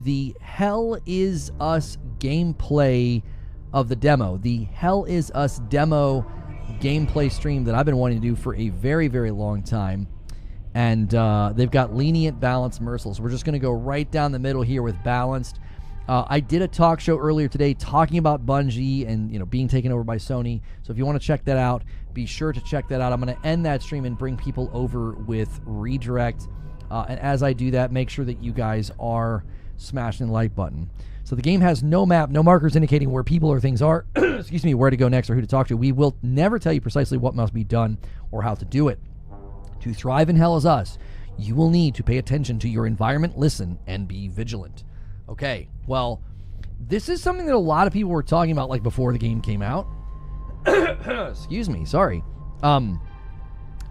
the Hell Is Us gameplay of the demo. The Hell Is Us demo gameplay stream that I've been wanting to do for a very, very long time. And they've got lenient, balanced, merciless. We're just going to go right down the middle here with balanced. I did a talk show earlier today talking about Bungie and being taken over by Sony. So if you want to check that out, be sure to check that out. I'm going to end that stream and bring people over with redirect. And as I do that, make sure that you guys are smashing the like button. So the game has no map, no markers indicating where people or things are, excuse me, where to go next or who to talk to. We will never tell you precisely what must be done or how to do it. To thrive in Hell Is Us, you will need to pay attention to your environment, listen, and be vigilant. Okay, well, this is something that a lot of people were talking about like before the game came out. Excuse me, sorry. And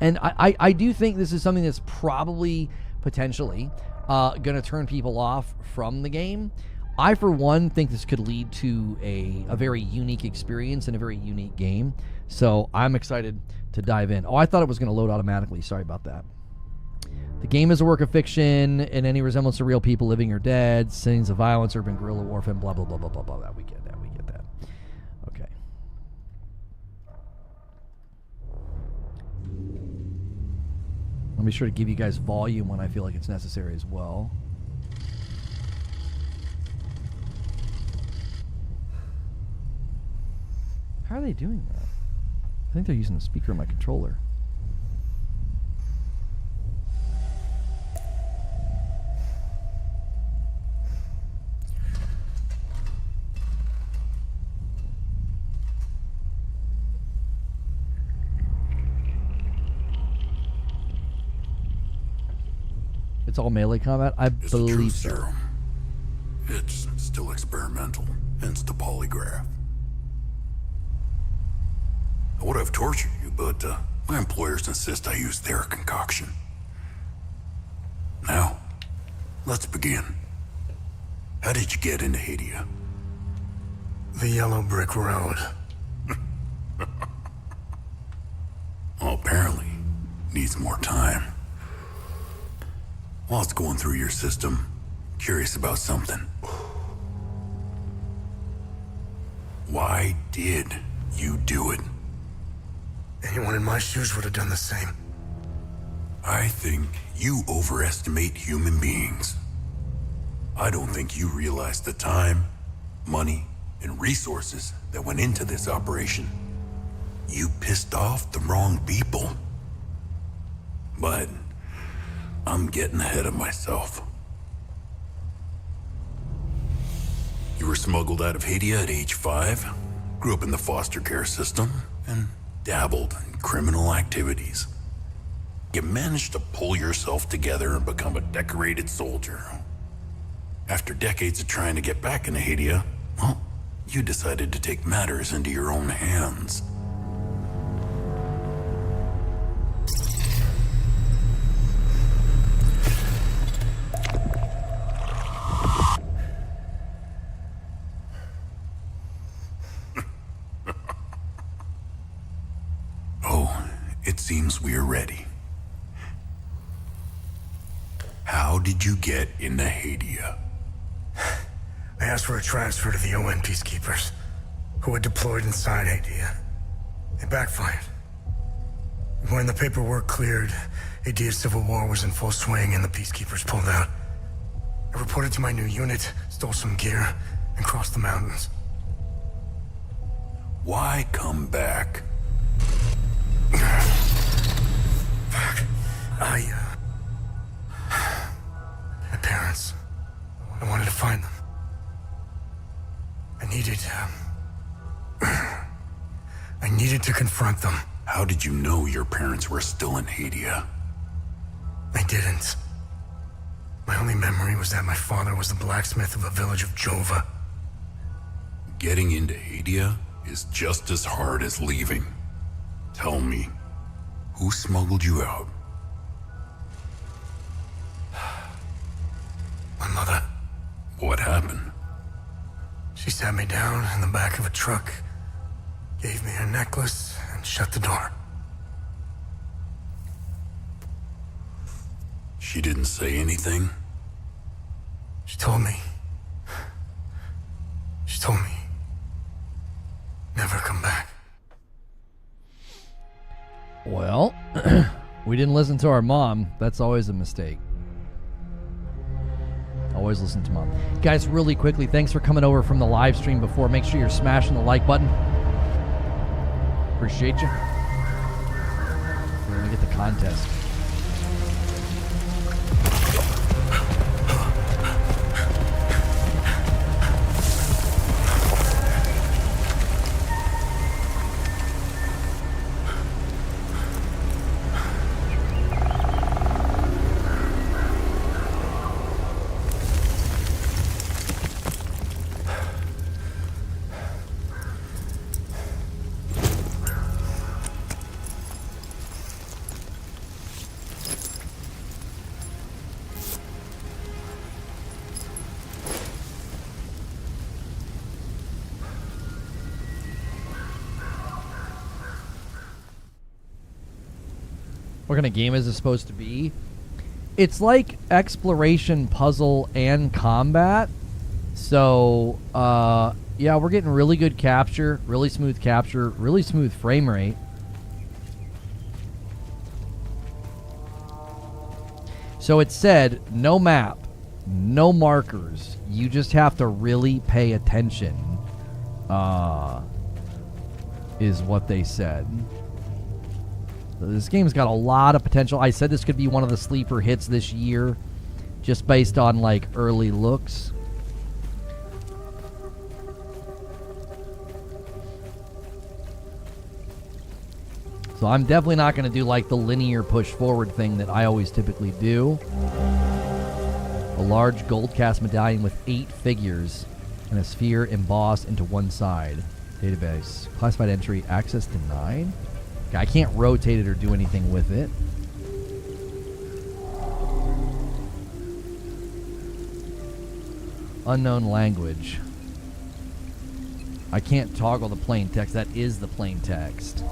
I do think this is something that's probably potentially going to turn people off from the game. I, for one, think this could lead to a very unique experience and a very unique game. So I'm excited to dive in. Oh, I thought it was going to load automatically. Sorry about that. The game is a work of fiction, and any resemblance to real people living or dead, scenes of violence, urban guerrilla warfare, blah, blah, blah, blah, blah, blah. That we get that. We get that. Okay. I'll be sure to give you guys volume when I feel like it's necessary as well. How are they doing that? I think they're using the speaker in my controller. It's all melee combat? I believe so. Serum. It's still experimental, hence the polygraph. I would have tortured you, but my employers insist I use their concoction. Now, let's begin. How did you get into Hadia? The yellow brick road. Well, apparently, needs more time. While it's going through your system, curious about something. Why did you do it? Anyone in my shoes would have done the same. I think you overestimate human beings. I don't think you realize the time, money, and resources that went into this operation. You pissed off the wrong people. But I'm getting ahead of myself. You were smuggled out of Hadia at age 5, grew up in the foster care system, and dabbled in criminal activities. You managed to pull yourself together and become a decorated soldier. After decades of trying to get back into Hadia, well, you decided to take matters into your own hands. It seems we are ready. How did you get into Hadia? I asked for a transfer to the UN peacekeepers, who had deployed inside Hadia. It backfired. When the paperwork cleared, Hadia's civil war was in full swing and the peacekeepers pulled out. I reported to my new unit, stole some gear, and crossed the mountains. Why come back? Fuck. My parents. I wanted to find them. I needed to confront them. How did you know your parents were still in Hadia? I didn't. My only memory was that my father was the blacksmith of a village of Jova. Getting into Hadia is just as hard as leaving. Tell me, who smuggled you out? My mother. What happened? She sat me down in the back of a truck, gave me a necklace, and shut the door. She didn't say anything? She told me We didn't listen to our mom. That's always a mistake. Always listen to mom. Guys, really quickly, thanks for coming over from the live stream before. Make sure you're smashing the like button. Appreciate you. We're going to get the contest. What kind of game is this supposed to be? It's like exploration, puzzle, and combat. So, yeah, we're getting really good capture, really smooth frame rate. So it said, no map, no markers. You just have to really pay attention, is what they said. This game's got a lot of potential. I said this could be one of the sleeper hits this year, just based on, like, early looks. So I'm definitely not going to do, like, the linear push forward thing that I always typically do. A large gold cast medallion with 8 figures and a sphere embossed into one side. Database. Classified entry. Access denied. I can't rotate it or do anything with it. Unknown language. I can't toggle the plain text. That is the plain text.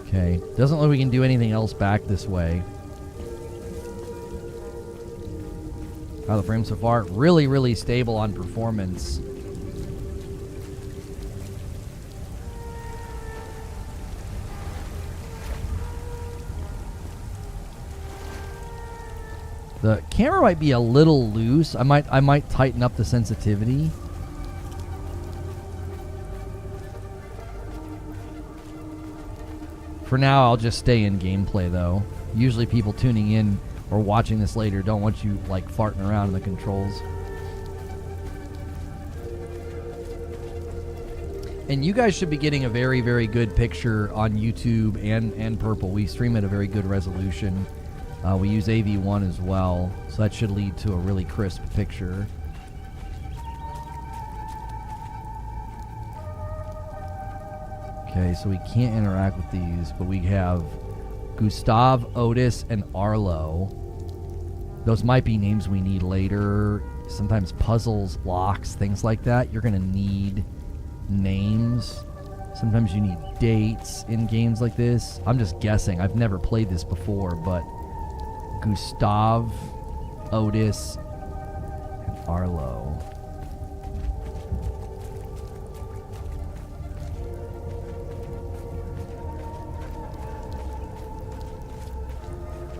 Okay. Doesn't look like we can do anything else back this way. How are the frames so far? Really, really stable on performance. The camera might be a little loose. I might tighten up the sensitivity. For now, I'll just stay in gameplay though. Usually people tuning in or watching this later don't want you, like, farting around in the controls. And you guys should be getting a very, very good picture on YouTube and Purple. We stream at a very good resolution. We use AV1 as well, so that should lead to a really crisp picture. Okay, so we can't interact with these, but we have Gustav, Otis, and Arlo. Those might be names we need later. Sometimes puzzles, locks, things like that. You're going to need names. Sometimes you need dates in games like this. I'm just guessing. I've never played this before, but Gustav, Otis, and Arlo.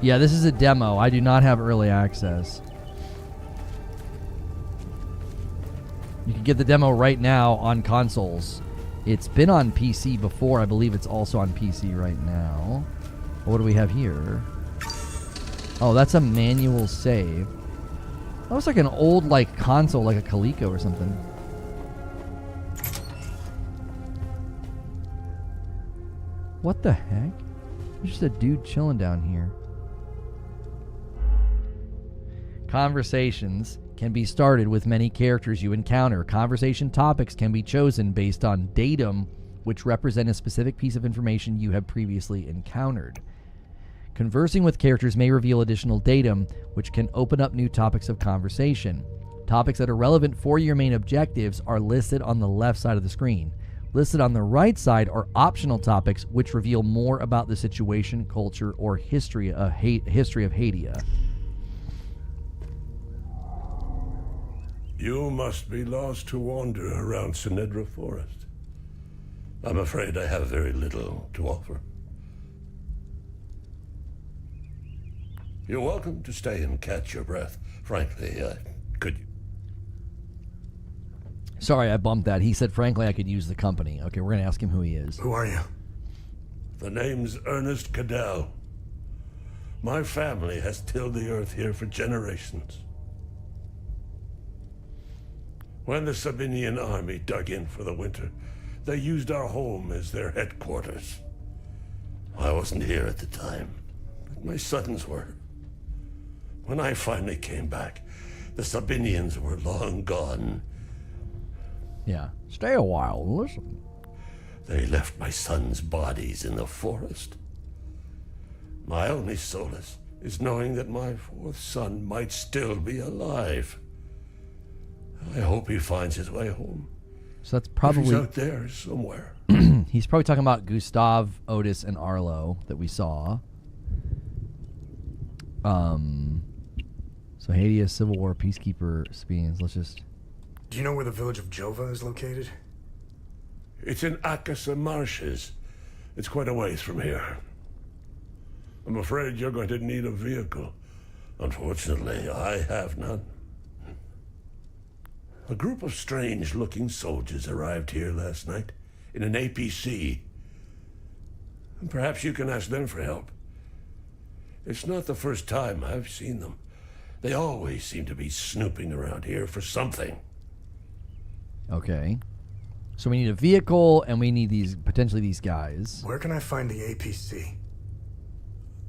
Yeah, this is a demo. I do not have early access. You can get the demo right now on consoles. It's been on PC before. I believe it's also on PC right now. What do we have here? Oh, that's a manual save. That was like an old, like, console, like a Coleco or something. What the heck? There's just a dude chilling down here. Conversations can be started with many characters you encounter. Conversation topics can be chosen based on datum, which represent a specific piece of information you have previously encountered. Conversing with characters may reveal additional datum, which can open up new topics of conversation. Topics that are relevant for your main objectives are listed on the left side of the screen. Listed on the right side are optional topics, which reveal more about the situation, culture, or history of Hadia. You must be lost to wander around Sinedra Forest. I'm afraid I have very little to offer. You're welcome to stay and catch your breath. Frankly, could you? Sorry, I bumped that. He said, frankly, I could use the company. Okay, we're going to ask him who he is. Who are you? The name's Ernest Cadell. My family has tilled the earth here for generations. When the Sabinian army dug in for the winter, they used our home as their headquarters. I wasn't here at the time, but my sons were. When I finally came back, the Sabinians were long gone. Yeah. Stay a while and listen. They left my sons' bodies in the forest. My only solace is knowing that my fourth son might still be alive. I hope he finds his way home. So that's If probably... he's out there somewhere. He's probably talking about Gustav, Otis, and Arlo that we saw. So Hadia, Civil War, Peacekeeper, Sabians. Let's just... Do you know where the village of Jova is located? It's in Akasa Marshes. It's quite a ways from here. I'm afraid you're going to need a vehicle. Unfortunately, I have none. A group of strange-looking soldiers arrived here last night in an APC. And perhaps you can ask them for help. It's not the first time I've seen them. They always seem to be snooping around here for something. Okay. So we need a vehicle, and we need potentially these guys. Where can I find the APC?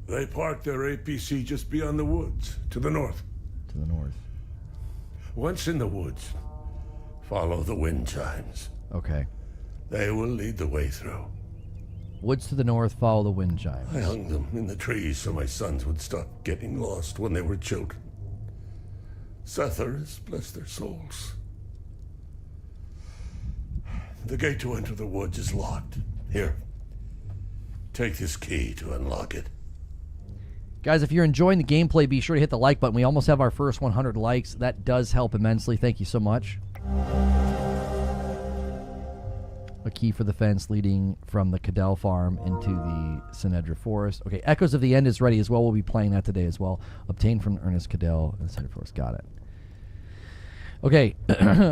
They parked their APC just beyond the woods, to the north. To the north. Once in the woods, follow the wind chimes. Okay. They will lead the way through. Woods to the north, follow the wind chimes. I hung them in the trees so my sons would stop getting lost when they were children. Setharus, bless their souls. The gate to enter the woods is locked. Here, take this key to unlock it. Guys, if you're enjoying the gameplay, be sure to hit the like button. We almost have our first 100 likes. That does help immensely. Thank you so much. A key for the fence leading from the Cadell farm into the Sinedra forest. Okay, Echoes of the End is ready as well. We'll be playing that today as well. Obtained from Ernest Cadell in the Sinedra forest. Got it. Okay,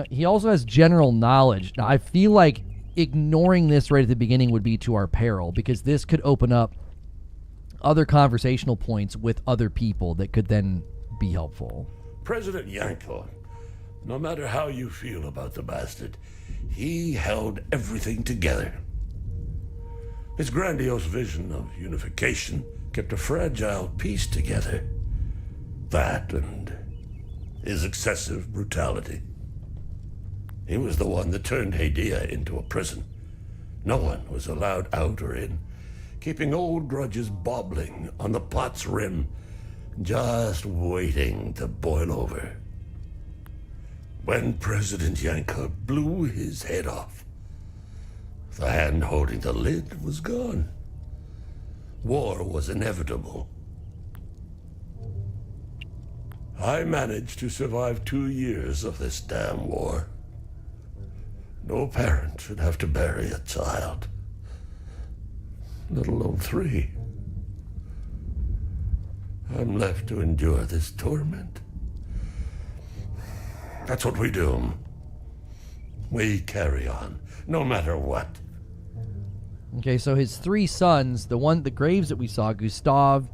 he also has general knowledge. Now, I feel like ignoring this right at the beginning would be to our peril, because this could open up other conversational points with other people that could then be helpful. President Yanko, no matter how you feel about the bastard, he held everything together. His grandiose vision of unification kept a fragile peace together. That and his excessive brutality. He was the one that turned Hadia into a prison. No one was allowed out or in, keeping old grudges bobbling on the pot's rim, just waiting to boil over. When President Yanko blew his head off, the hand holding the lid was gone. War was inevitable. I managed to survive 2 years of this damn war. No parent should have to bury a child, let alone 3. I'm left to endure this torment. That's what we do. We carry on, no matter what. Okay, so his 3 sons, the graves that we saw, Gustav,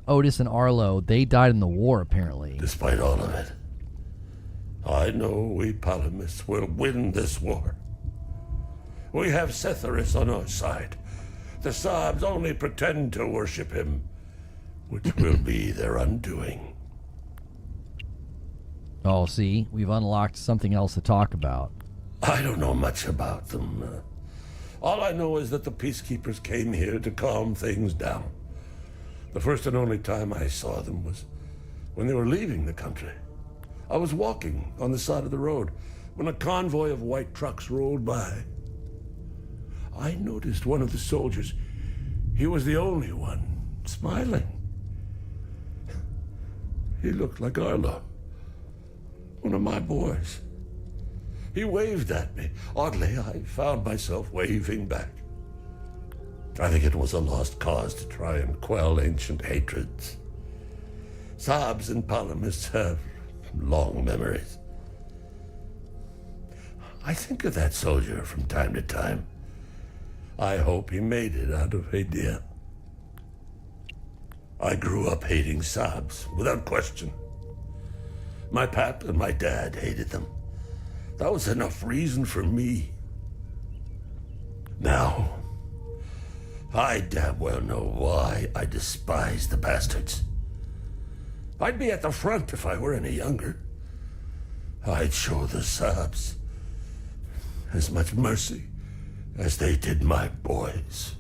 Otis, and Arlo, they died in the war, apparently. Despite all of it, I know we Palamists will win this war. We have Setharus on our side. The Sabs only pretend to worship him, which will be their undoing. Oh, see, we've unlocked something else to talk about. I don't know much about them. All I know is that the peacekeepers came here to calm things down. The first and only time I saw them was when they were leaving the country. I was walking on the side of the road when a convoy of white trucks rolled by. I noticed one of the soldiers. He was the only one smiling. He looked like Arlo. One of my boys. He waved at me. Oddly, I found myself waving back. I think it was a lost cause to try and quell ancient hatreds. Saabs and Palomists have long memories. I think of that soldier from time to time. I hope he made it out of Hadia. I grew up hating Saabs, without question. My pap and my dad hated them. That was enough reason for me. Now, I damn well know why I despise the bastards. I'd be at the front if I were any younger. I'd show the Saabs as much mercy as they did my boys.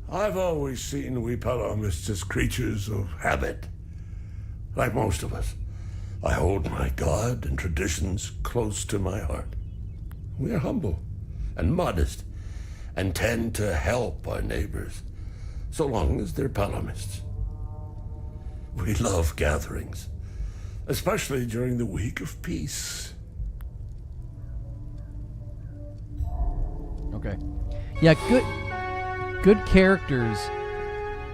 I've always seen we Palomists as creatures of habit. Like most of us, I hold my God and traditions close to my heart. We are humble and modest and tend to help our neighbors, so long as they're Palomists. We love gatherings, especially during the week of peace. Okay. Yeah, good characters.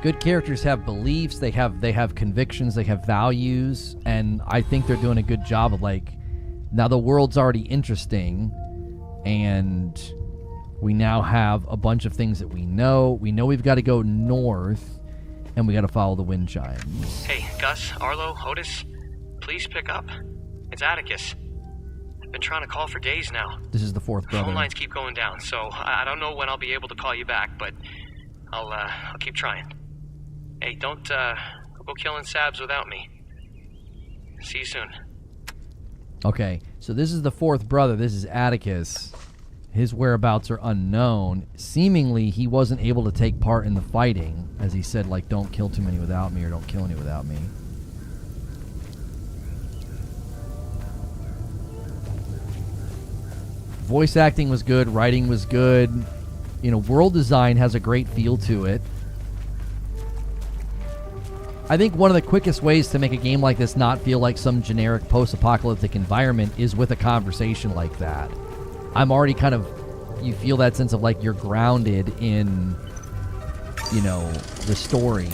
Good characters have beliefs, they have convictions, they have values, and I think they're doing a good job of, like, now the world's already interesting, and we now have a bunch of things that we know. We know we've got to go north, and we got to follow the wind chimes. Hey, Gus, Arlo, Otis, please pick up. It's Atticus. I've been trying to call for days now. This is the fourth brother. Phone lines keep going down, so I don't know when I'll be able to call you back, but I'll keep trying. Hey, don't go killing Sabs without me. See you soon. Okay, so this is the fourth brother. This is Atticus. His whereabouts are unknown. Seemingly, he wasn't able to take part in the fighting, as he said, like, don't kill too many without me, or don't kill any without me. Voice acting was good, writing was good. You know, world design has a great feel to it. I think one of the quickest ways to make a game like this not feel like some generic post-apocalyptic environment is with a conversation like that. I'm already kind of, you feel that sense of like you're grounded in, you know, the story.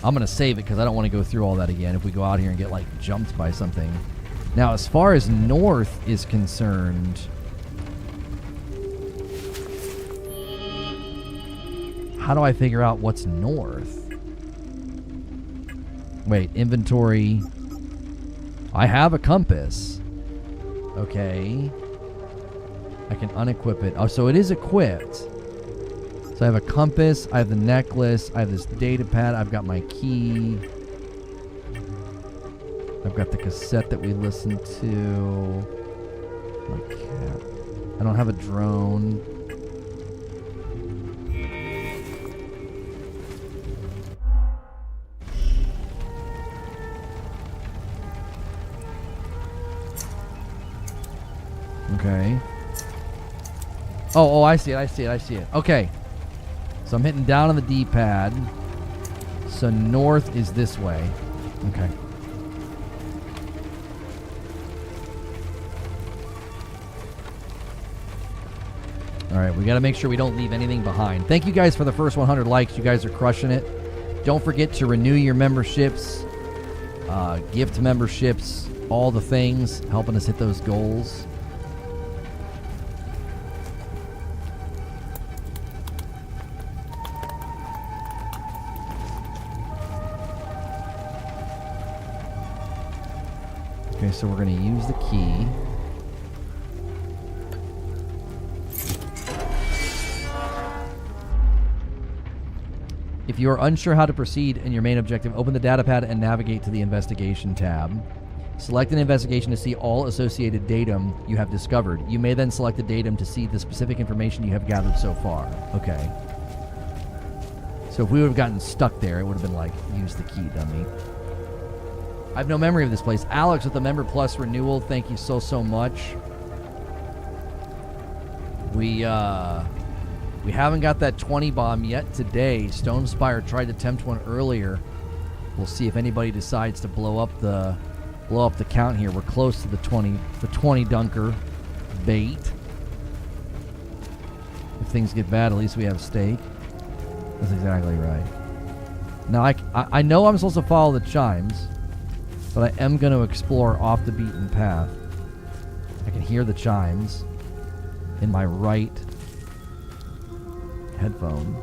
I'm going to save it because I don't want to go through all that again if we go out here and get like jumped by something. Now, as far as north is concerned, how do I figure out what's north? Wait, inventory. I have a compass. Okay. I can unequip it. Oh, so it is equipped. So I have a compass. I have the necklace. I have this data pad. I've got my key. I've got the cassette that we listened to. My cat. I don't have a drone. Okay. Oh, I see it. Okay. So I'm hitting down on the D-pad. So north is this way. Okay. All right, we got to make sure we don't leave anything behind. Thank you guys for the first 100 likes. You guys are crushing it. Don't forget to renew your memberships, gift memberships, all the things, helping us hit those goals. Okay, so we're going to use the key. If you are unsure how to proceed in your main objective, open the datapad and navigate to the investigation tab. Select an investigation to see all associated datum you have discovered. You may then select the datum to see the specific information you have gathered so far. Okay. So if we would have gotten stuck there, it would have been like, use the key, dummy. I have no memory of this place. Alex with the Member Plus renewal, thank you so much. We haven't got that 20 bomb yet today. Stonespire tried to attempt one earlier. We'll see if anybody decides to blow up the blow up the count here. We're close to the 20 dunker bait. If things get bad, at least we have steak. That's exactly right. Now, I know I'm supposed to follow the chimes, but I am going to explore off the beaten path. I can hear the chimes in my right headphone.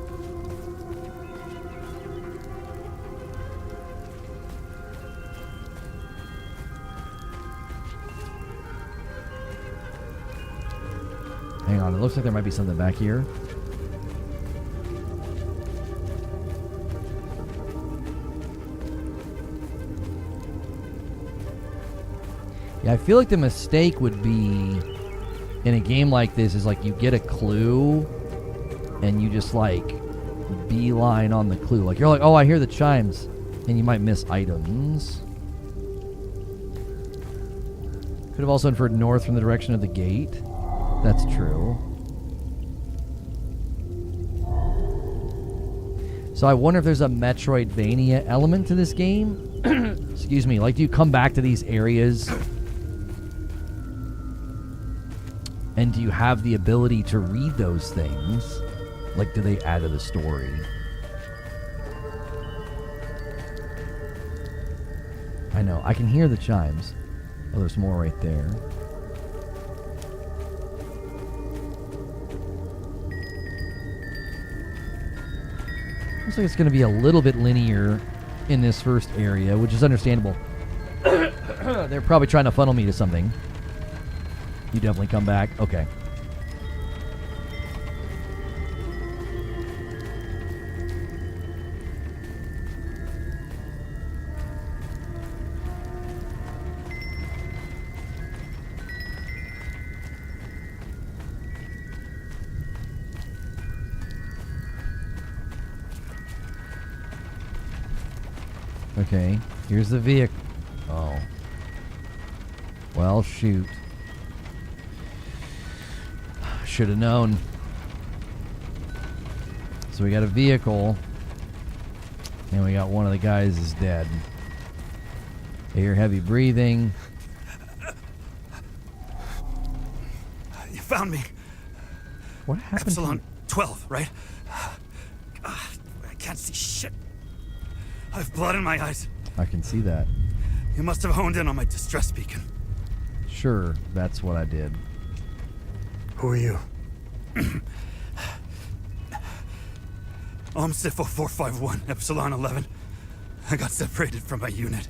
Hang on, it looks like there might be something back here. Yeah, I feel like the mistake would be in a game like this is like you get a clue and you just like beeline on the clue. Like you're like, oh, I hear the chimes, and you might miss items. Could have also inferred north from the direction of the gate. That's true. So I wonder if there's a Metroidvania element to this game. Excuse me. Like, do you come back to these areas? And do you have the ability to read those things? Like, do they add to the story? I know. I can hear the chimes. Oh, there's more right there. Looks like it's going to be a little bit linear in this first area, which is understandable. They're probably trying to funnel me to something. You definitely come back. Okay. Okay, here's the vehicle. Oh. Well, shoot. Should have known. So we got a vehicle. And we got one of the guys is dead. I hear heavy breathing. You found me. What happened? Epsilon 12, right? I can't see shit. I have blood in my eyes. I can see that. You must have honed in on my distress beacon. Sure, that's what I did. Who are you? I'm Sifo 451, Epsilon 11. I got separated from my unit.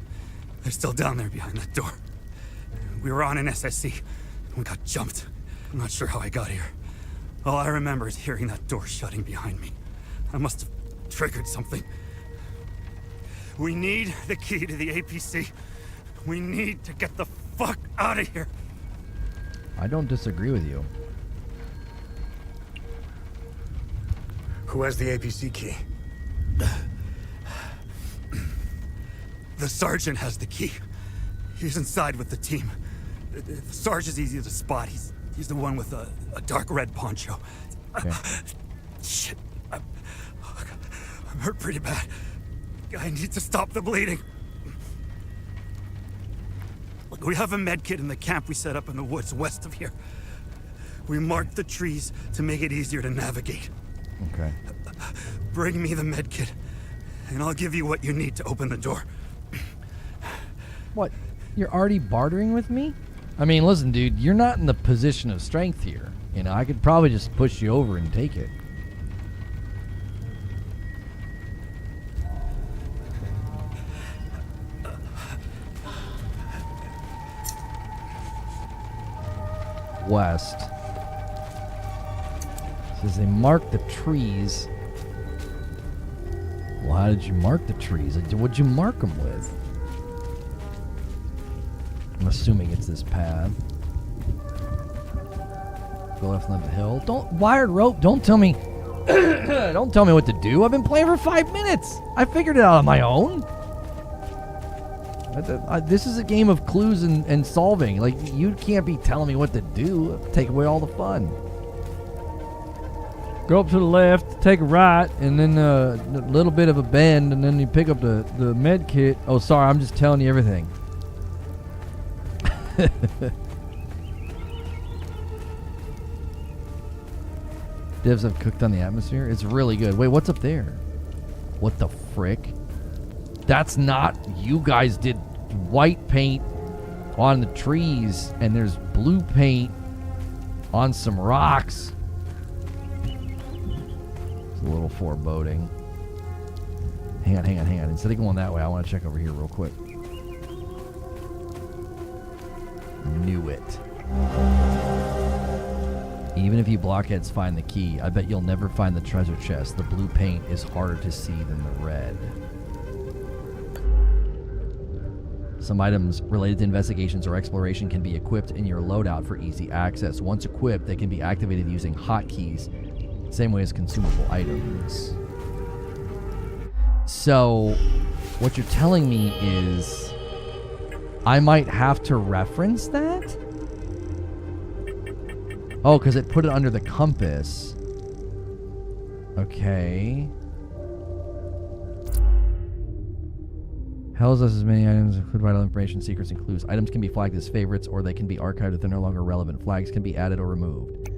They're still down there behind that door. We were on an SSC. We got jumped. I'm not sure how I got here. All I remember is hearing that door shutting behind me. I must have triggered something. We need the key to the APC. We need to get the fuck out of here. I don't disagree with you. Who has the APC key? The sergeant has the key. He's inside with the team. The sergeant's easy to spot. He's the one with a dark red poncho. Okay. Shit. I'm hurt pretty bad. I need to stop the bleeding. Look, we have a med kit in the camp we set up in the woods west of here. We marked the trees to make it easier to navigate. Okay. Bring me the med kit, and I'll give you what you need to open the door. What? You're already bartering with me? I mean, listen, dude, you're not in the position of strength here. You know, I could probably just push you over and take it. West. Says they marked the trees. Well, how did you mark the trees? What'd you mark them with? I'm assuming it's this path. Go left and left the hill. Don't wired rope. Don't tell me. Don't tell me what to do. I've been playing for 5 minutes. I figured it out on my own. This is a game of clues and solving. Like, you can't be telling me what to do. Take away all the fun. Go up to the left, take a right, and then a little bit of a bend, and then you pick up the med kit. Oh, sorry, I'm just telling you everything. Divs have cooked on the atmosphere. It's really good. Wait, what's up there? What the frick? That's not... You guys did white paint on the trees, and there's blue paint on some rocks. It's a little foreboding. Hang on. Instead of going that way, I want to check over here real quick. Knew it. Even if you blockheads find the key, I bet you'll never find the treasure chest. The blue paint is harder to see than the red. Some items related to investigations or exploration can be equipped in your loadout for easy access. Once equipped, they can be activated using hotkeys, same way as consumable items. So, what you're telling me is I might have to reference that? Oh, because it put it under the compass. Okay. Tells us as many items include vital information, secrets, and clues. Items can be flagged as favorites, or they can be archived if they're no longer relevant. Flags can be added or removed.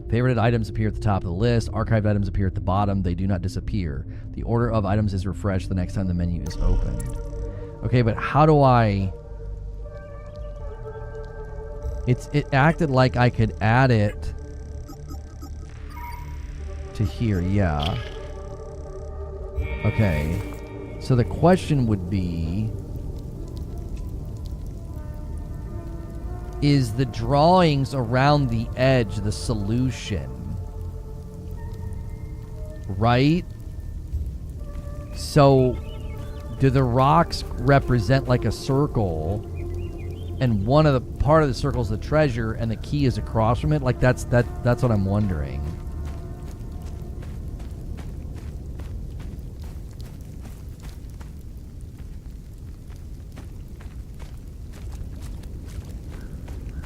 Favorited items appear at the top of the list. Archived items appear at the bottom. They do not disappear. The order of items is refreshed the next time the menu is opened. Okay, but how do I... It acted like I could add it to here, yeah. Okay. So the question would be, is the drawings around the edge the solution? Right? So do the rocks represent like a circle, and one of the part of the circle is the treasure and the key is across from it? Like that's what I'm wondering.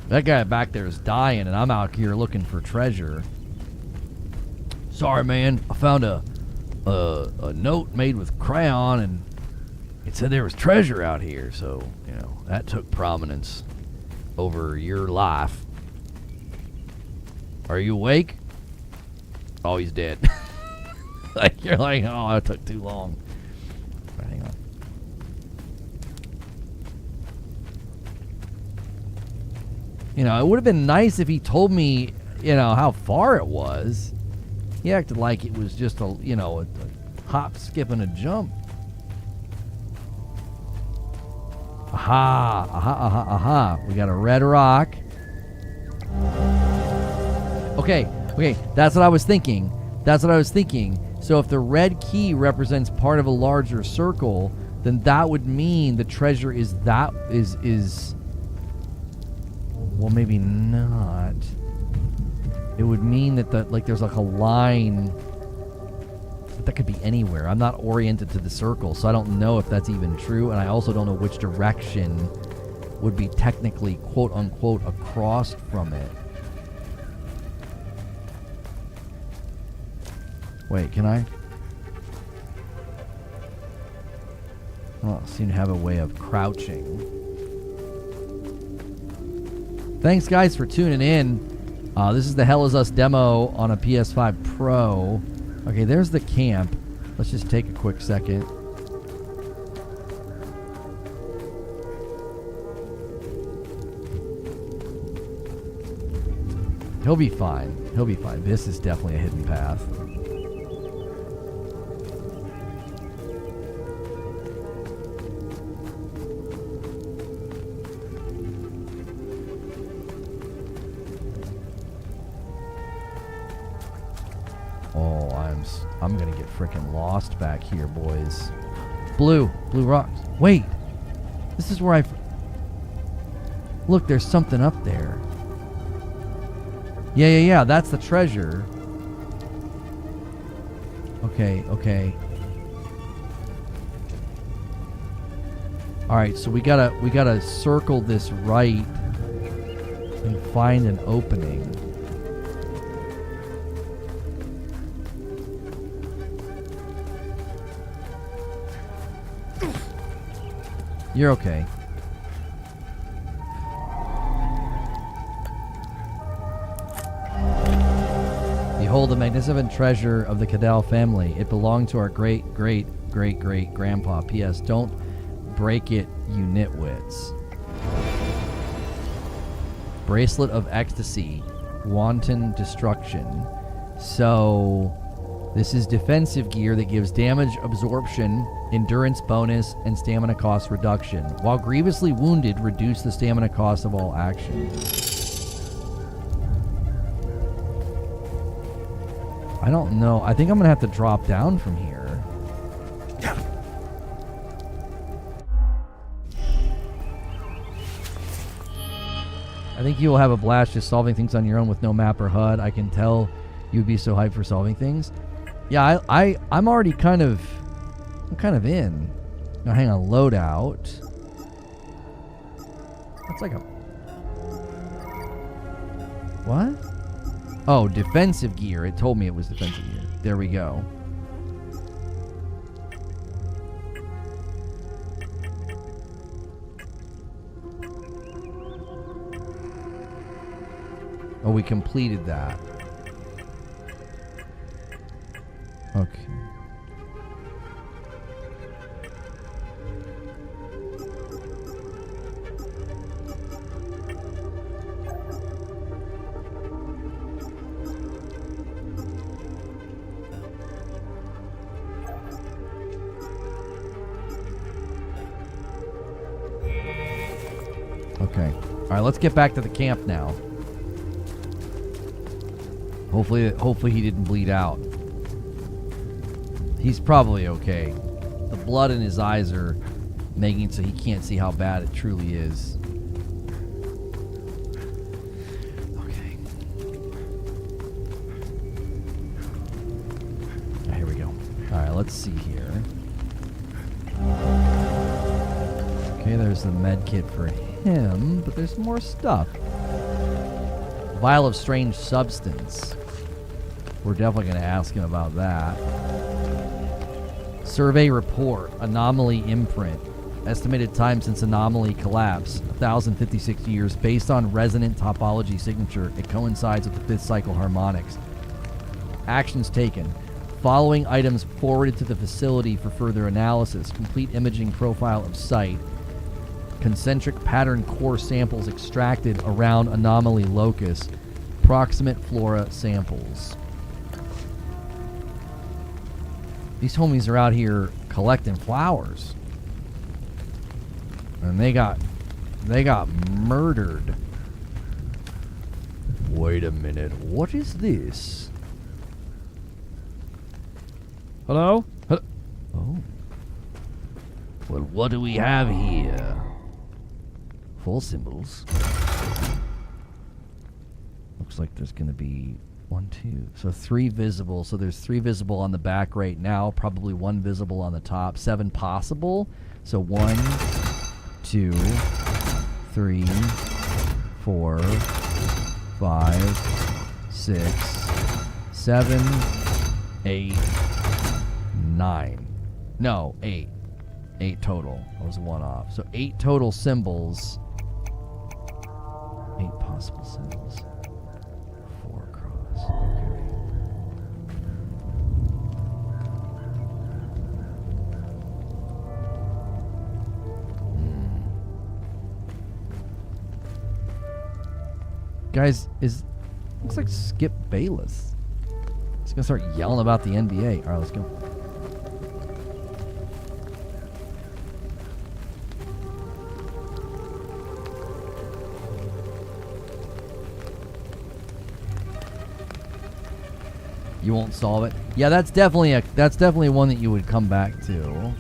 That guy back there is dying, and I'm out here looking for treasure. Sorry, man. I found a note made with crayon, and it said there was treasure out here. So, you know, that took prominence over your life. Are you awake? Oh, he's dead. Like, you're like, oh, that took too long. Right, hang on. You know, it would have been nice if he told me, you know, how far it was. He acted like it was just a, you know, a hop, skip, and a jump. Aha. We got a red rock. Okay, that's what I was thinking. So if the red key represents part of a larger circle, then that would mean the treasure is well, maybe not. It would mean that there's like a line, but that could be anywhere. I'm not oriented to the circle, so I don't know if that's even true, and I also don't know which direction would be technically quote unquote across from it. Wait, can I? I don't seem to have a way of crouching. Thanks, guys, for tuning in. This is the Hell Is Us demo on a PS5 Pro. Okay, there's the camp. Let's just take a quick second. He'll be fine. This is definitely a hidden path. I'm gonna get freaking lost back here, boys. Blue rocks. Wait, this is where look, there's something up there. Yeah, that's the treasure. Okay. Alright, so we gotta circle this right and find an opening. You're okay. hold the magnificent treasure of the Cadell family. It belonged to our great-great-great-great-grandpa. P.S. Don't break it, you nitwits. Bracelet of Ecstasy. Wanton Destruction. So, this is defensive gear that gives damage absorption, endurance bonus, and stamina cost reduction. While grievously wounded, reduce the stamina cost of all actions. I don't know. I think I'm going to have to drop down from here. I think you will have a blast just solving things on your own with no map or HUD. I can tell you'd be so hyped for solving things. Yeah, I'm already kind of in. Now hang on, loadout. That's like a... What? Oh, defensive gear. It told me it was defensive gear. There we go. Oh, we completed that. Okay. Okay. All right, let's get back to the camp now. Hopefully he didn't bleed out. He's probably okay. The blood in his eyes are making it so he can't see how bad it truly is. Okay. Here we go. All right, let's see here. Okay, there's the med kit for him, but there's more stuff. Vial of strange substance. We're definitely going to ask him about that. Survey report. Anomaly imprint. Estimated time since anomaly collapse. 1,056 years. Based on resonant topology signature, it coincides with the 5th cycle harmonics. Actions taken. Following items forwarded to the facility for further analysis. Complete imaging profile of site. Concentric pattern core samples extracted around anomaly locus. Proximate flora samples. These homies are out here collecting flowers. And they got murdered. Wait a minute. What is this? Hello? Oh. Well, what do we have here? 4 symbols. Looks like there's going to be 1, 2. So 3 visible. So there's 3 visible on the back right now. Probably 1 visible on the top. 7 possible. So 1, 2, 3, 4, 5, 6, 7, 8, 9. No, 8. 8 total. That was 1 off. So 8 total symbols. 8 possible symbols. 4 across. Okay. Guys, looks like Skip Bayless. He's gonna start yelling about the NBA. All right, let's go. You won't solve it. Yeah, that's definitely one that you would come back to.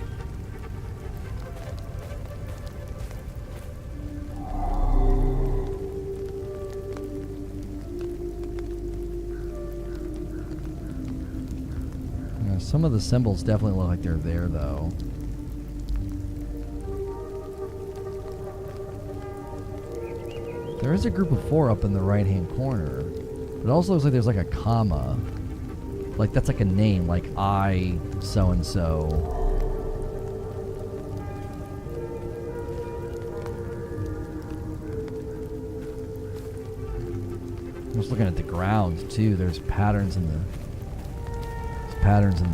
Yeah, some of the symbols definitely look like they're there, though. There is a group of 4 up in the right-hand corner. But it also looks like there's like a comma. Like that's like a name, like I so-and-so. just looking at the ground too. There's patterns in the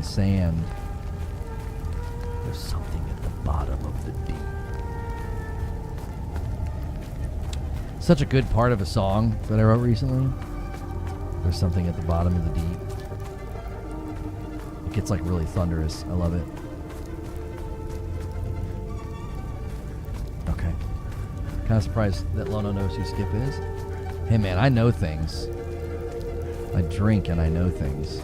sand. There's something at the bottom of the deep. Such a good part of a song that I wrote recently. There's something at the bottom of the deep. It gets like really thunderous. I love it. Okay. Kind of surprised that Lono knows who Skip is. Hey man, I know things. I drink and I know things.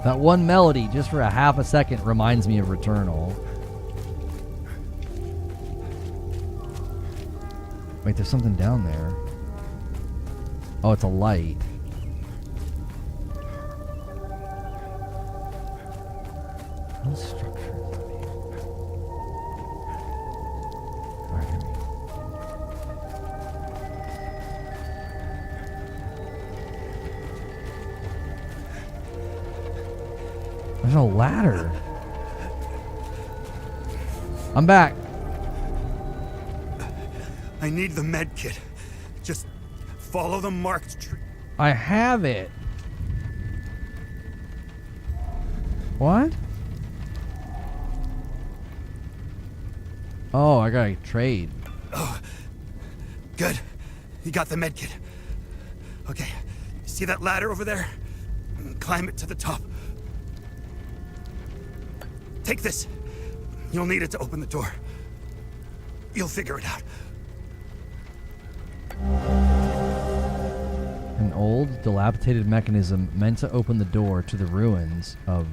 That one melody, just for a half a second, reminds me of Returnal. Wait, there's something down there. Oh, it's a light. What structure is that? Alright, here we go. There's no ladder. I'm back. I need the med kit. Just follow the marked tree. I have it. What? Oh, I gotta trade. Oh, good. You got the med kit. Okay, you see that ladder over there? Climb it to the top. Take this. You'll need it to open the door. You'll figure it out. An old, dilapidated mechanism meant to open the door to the ruins of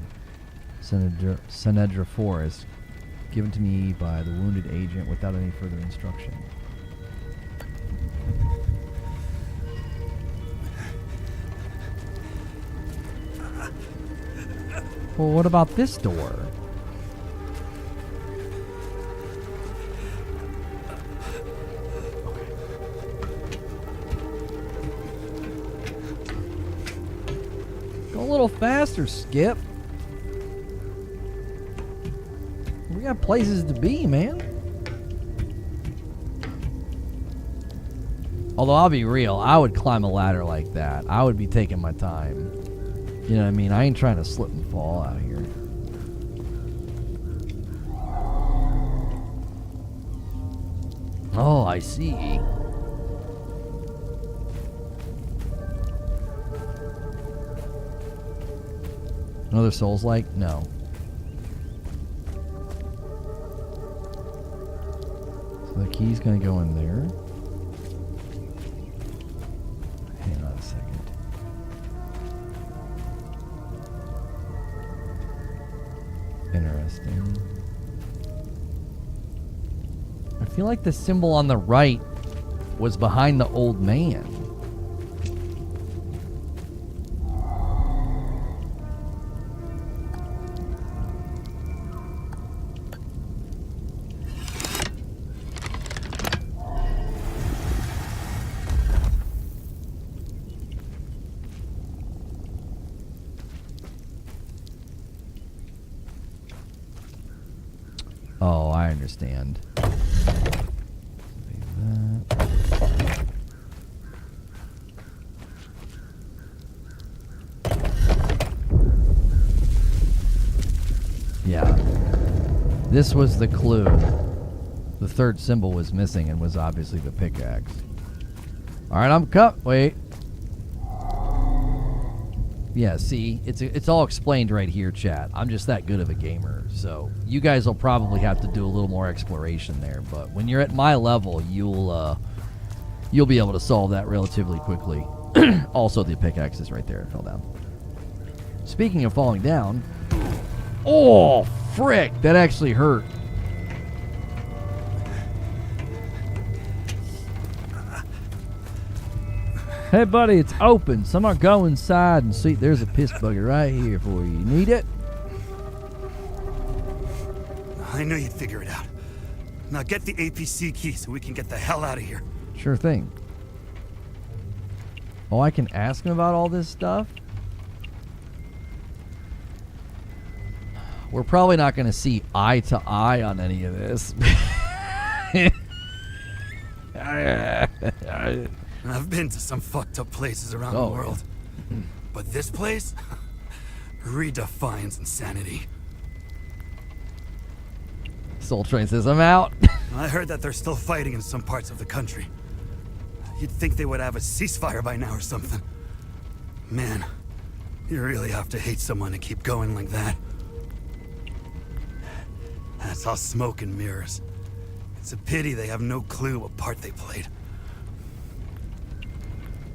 Senedra Forest, given to me by the wounded agent without any further instruction. Well, what about this door? Go a little faster, Skip. We got places to be, man. Although I'll be real, I would climb a ladder like that. I would be taking my time. You know what I mean? I ain't trying to slip and fall out here. Oh, I see. Another Souls-like? No. So the key's gonna go in there. Hang on a second. Interesting. I feel like the symbol on the right was behind the old man. Oh, I understand. Yeah. This was the clue. The third symbol was missing and was obviously the pickaxe. Alright, I'm cut. Wait. Yeah, see, it's all explained right here, chat. I'm just that good of a gamer, so you guys will probably have to do a little more exploration there. But when you're at my level, you'll be able to solve that relatively quickly. Also, the pickaxe is right there. It fell down. Speaking of falling down, oh frick, that actually hurt. Hey, buddy, it's open. Someone go inside and see. There's a piss bucket right here for you. You need it? I knew you'd figure it out. Now get the APC key so we can get the hell out of here. Sure thing. Oh, I can ask him about all this stuff? We're probably not going to see eye to eye on any of this. I've been to some fucked up places around the world. But this place redefines insanity. Soul Train says, I'm out. I heard that they're still fighting in some parts of the country. You'd think they would have a ceasefire by now or something. Man, you really have to hate someone to keep going like that. That's all smoke and mirrors. It's a pity they have no clue what part they played.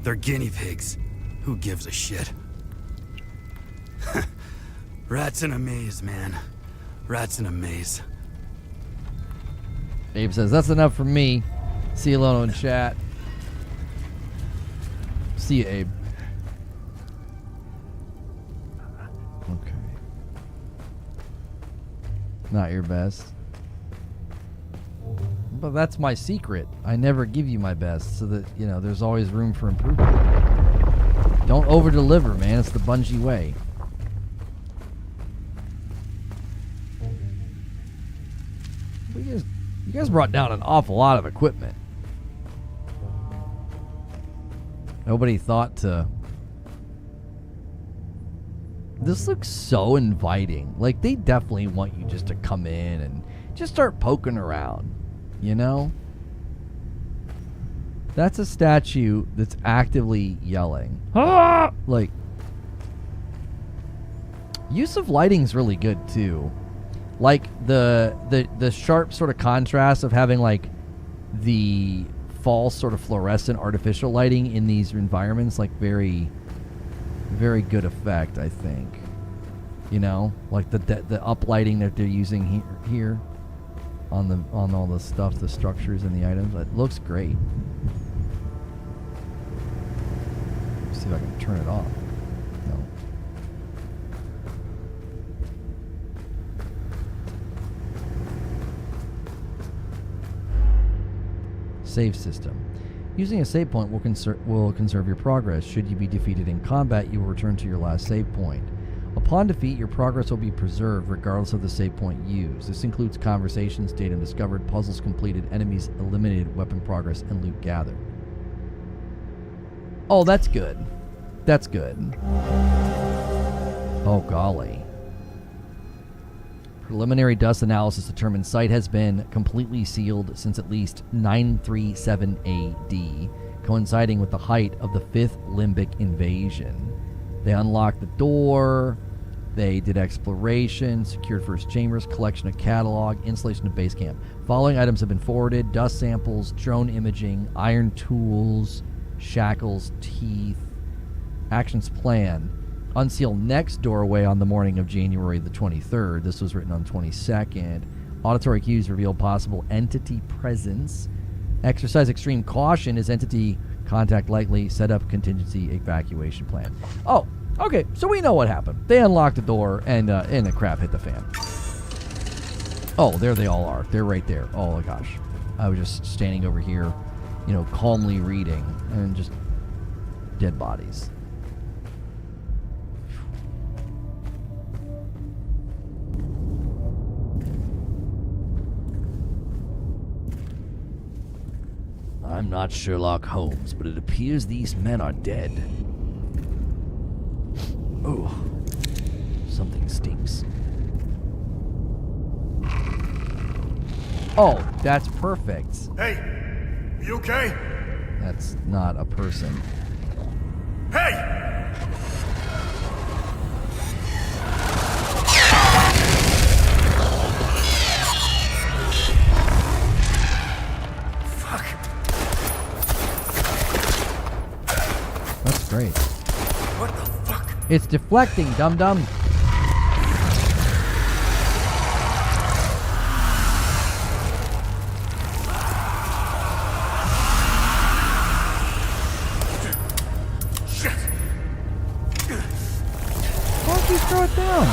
They're guinea pigs. Who gives a shit? Rats in a maze, man. Rats in a maze. Abe says, that's enough for me. See you alone in chat. See you, Abe. Okay. Not your best. But that's my secret. I never give you my best so that, you know, there's always room for improvement. Don't over-deliver, man. It's the Bungie way. You guys brought down an awful lot of equipment. Nobody thought to... This looks so inviting. Like, they definitely want you just to come in and just start poking around. You know? That's a statue that's actively yelling. Ah! Like, use of lighting's really good, too. Like, the sharp sort of contrast of having, like, the false sort of fluorescent artificial lighting in these environments, like, very, very good effect, I think. You know? Like, the uplighting that they're using here on all the stuff, the structures and the items. It looks great. Let's see if I can turn it off. No. Save system. Using a save point will conserve your progress. Should you be defeated in combat, you will return to your last save point. Upon defeat, your progress will be preserved regardless of the save point used. This includes conversations, data discovered, puzzles completed, enemies eliminated, weapon progress, and loot gathered. Oh, that's good. That's good. Oh, golly. Preliminary dust analysis determined site has been completely sealed since at least 937 AD, coinciding with the height of the 5th Limbic invasion. They unlocked the door, they did exploration, secured first chambers, collection of catalog, installation of base camp. Following items have been forwarded: dust samples, drone imaging, iron tools, shackles, teeth. Actions plan. Unseal next doorway on the morning of January the 23rd. This was written on 22nd. Auditory cues reveal possible entity presence. Exercise extreme caution as entity contact likely. Set up contingency evacuation plan. Oh, okay. So we know what happened. They unlocked the door and the crap hit the fan. Oh, there they all are. They're right there. Oh my gosh. I was just standing over here, you know, calmly reading and just dead bodies. I'm not Sherlock Holmes, but it appears these men are dead. Oh, something stinks. Oh, that's perfect. Hey, are you okay? That's not a person. Hey! Great. What the fuck? It's deflecting, dum-dum. Shit! Why don't you throw it down?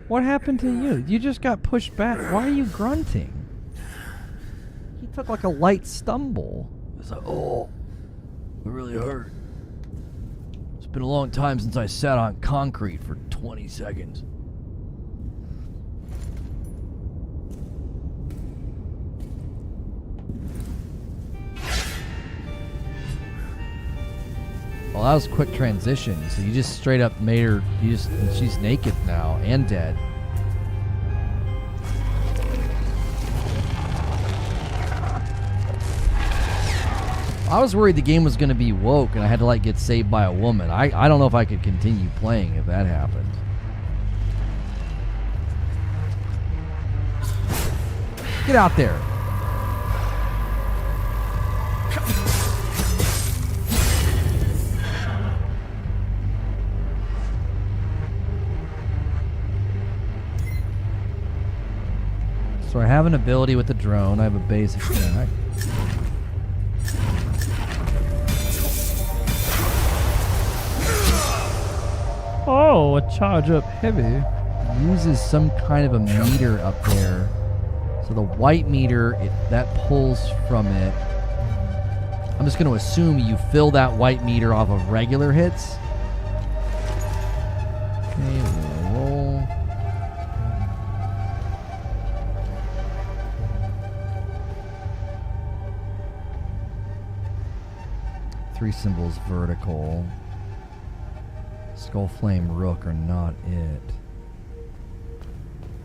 What happened to you? You just got pushed back. Why are you grunting? He took like a light stumble. It's like, oh, it really hurt. It's been a long time since I sat on concrete for 20 seconds. Well, that was a quick transition. So you just straight up made her. She's naked now and dead. I was worried the game was going to be woke and I had to like get saved by a woman. I don't know if I could continue playing if that happened. Get out there. So I have an ability with the drone. I have a basic attack. Oh, a charge up heavy. Uses some kind of a meter up there. So the white meter, that pulls from it. I'm just going to assume you fill that white meter off of regular hits. Okay, we'll roll. Three symbols vertical. Skull Flame Rook are not it.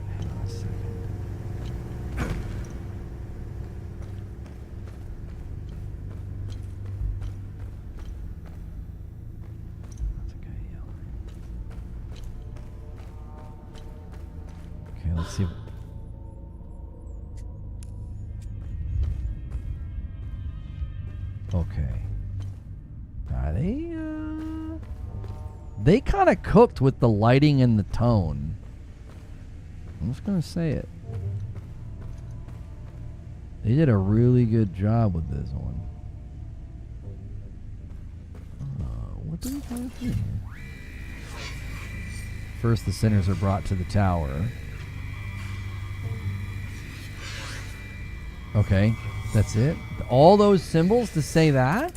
Hang on a second. That's okay, yellow. Okay, let's see. Okay. They kind of cooked with the lighting and the tone. I'm just going to say it. They did a really good job with this one. What do we have here? First, the sinners are brought to the tower. Okay, that's it. All those symbols to say that?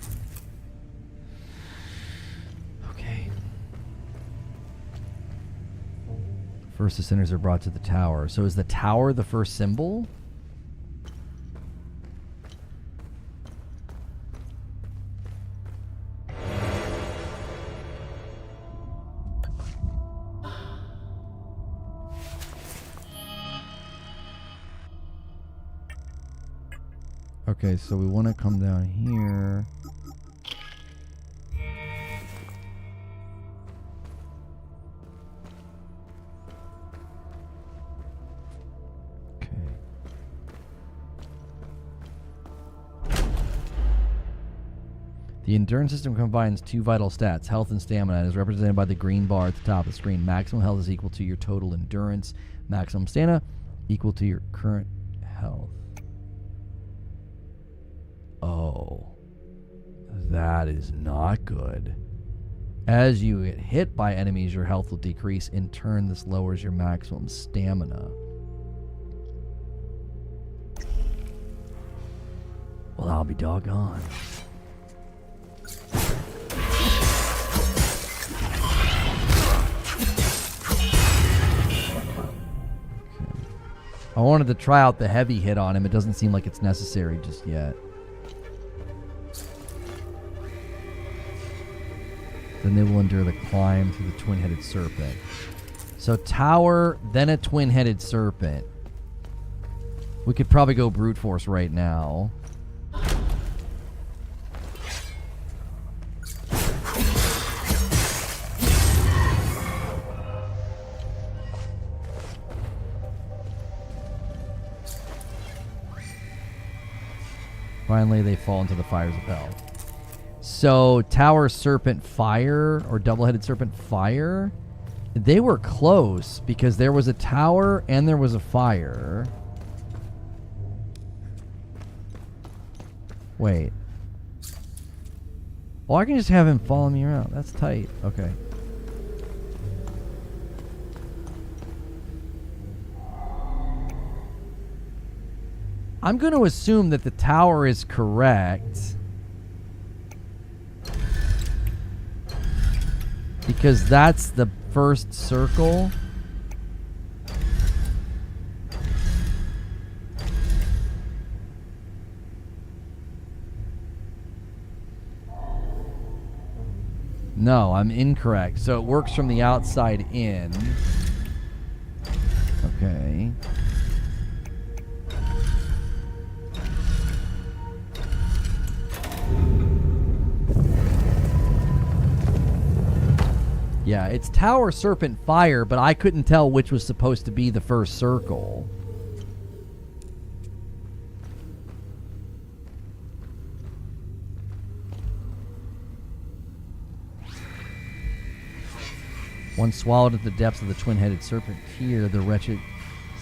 First, the sinners are brought to the tower. So is the tower the first symbol? Okay, so we want to come down here. The endurance system combines two vital stats, health and stamina, and is represented by the green bar at the top of the screen. Maximum health is equal to your total endurance. Maximum stamina equal to your current health. Oh. That is not good. As you get hit by enemies, your health will decrease. In turn, this lowers your maximum stamina. Well, I'll be doggone. I wanted to try out the heavy hit on him. It doesn't seem like it's necessary just yet. Then they will endure the climb through the twin-headed serpent. So tower, then a twin-headed serpent. We could probably go brute force right now. Finally, they fall into the fires of hell. So, Tower Serpent Fire, or Double-Headed Serpent Fire, they were close because there was a tower and there was a fire. Wait. Oh, I can just have him follow me around. That's tight. Okay. I'm going to assume that the tower is correct. Because that's the first circle. No, I'm incorrect. So it works from the outside in. Okay. Yeah, it's Tower Serpent Fire, but I couldn't tell which was supposed to be the first circle. Once swallowed at the depths of the twin-headed serpent here, the wretched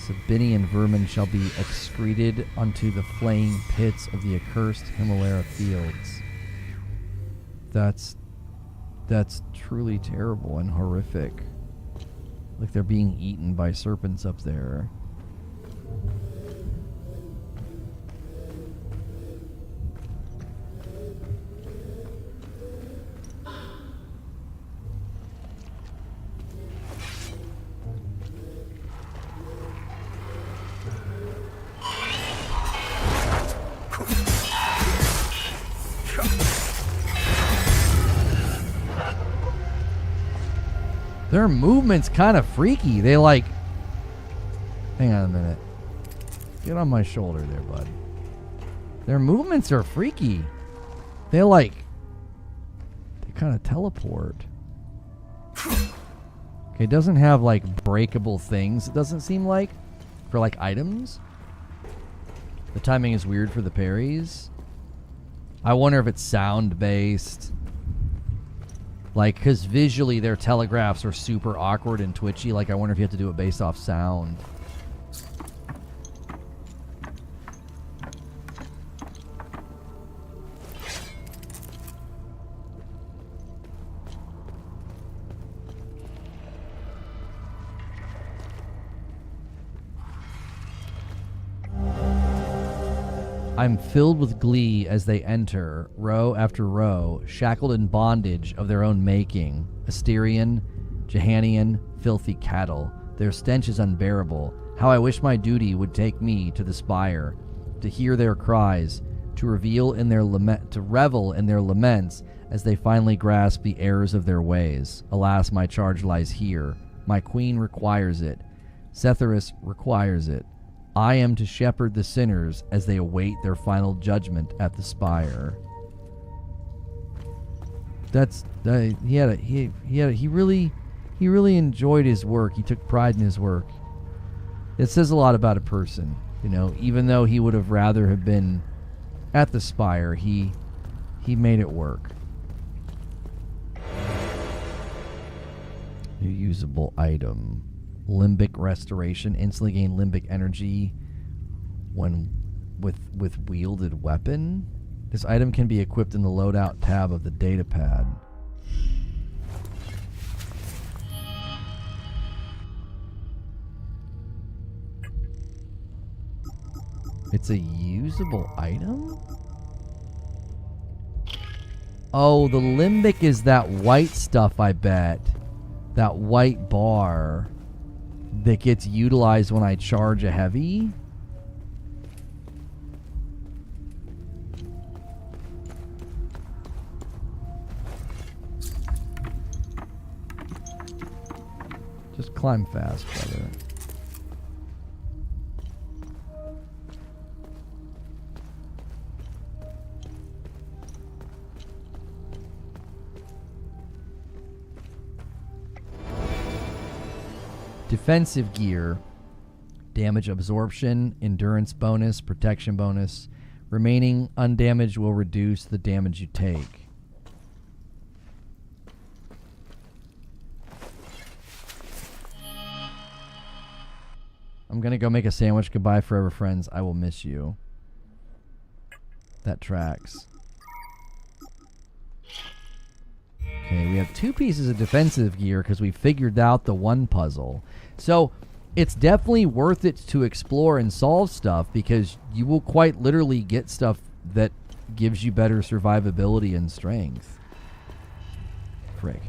Sabinian vermin shall be excreted unto the flaying pits of the accursed Himalaya fields. That's truly terrible and horrific. Like they're being eaten by serpents up there. Their movement's kind of freaky. They like... Hang on a minute. Get on my shoulder there, bud. Their movements are freaky. They like... They kind of teleport. Okay, it doesn't have like breakable things, it doesn't seem like. For like items. The timing is weird for the parries. I wonder if it's sound-based. Like, because visually their telegraphs are super awkward and twitchy. Like, I wonder if you have to do it based off sound. I'm filled with glee as they enter, row after row, shackled in bondage of their own making. Asterian, Jehanian, filthy cattle. Their stench is unbearable. How I wish my duty would take me to the spire, to hear their cries, to revel in their laments as they finally grasp the errors of their ways. Alas, my charge lies here. My queen requires it. Cetharus requires it. I am to shepherd the sinners as they await their final judgment at the spire. That's he really enjoyed his work. He took pride in his work. It says a lot about a person, you know. Even though he would have rather have been at the spire, he made it work. New usable item. Limbic restoration. Instantly gain limbic energy when with wielded weapon. This item can be equipped in the loadout tab of the datapad. It's a usable item? Oh, the limbic is that white stuff, I bet. That white bar that gets utilized when I charge a heavy. Just climb fast, brother. Defensive gear, damage absorption, endurance bonus, protection bonus. Remaining undamaged will reduce the damage you take. I'm gonna go make a sandwich. Goodbye, forever friends. I will miss you. That tracks. Okay, we have 2 pieces of defensive gear because we figured out the one puzzle. So, it's definitely worth it to explore and solve stuff, because you will quite literally get stuff that gives you better survivability and strength. Frick.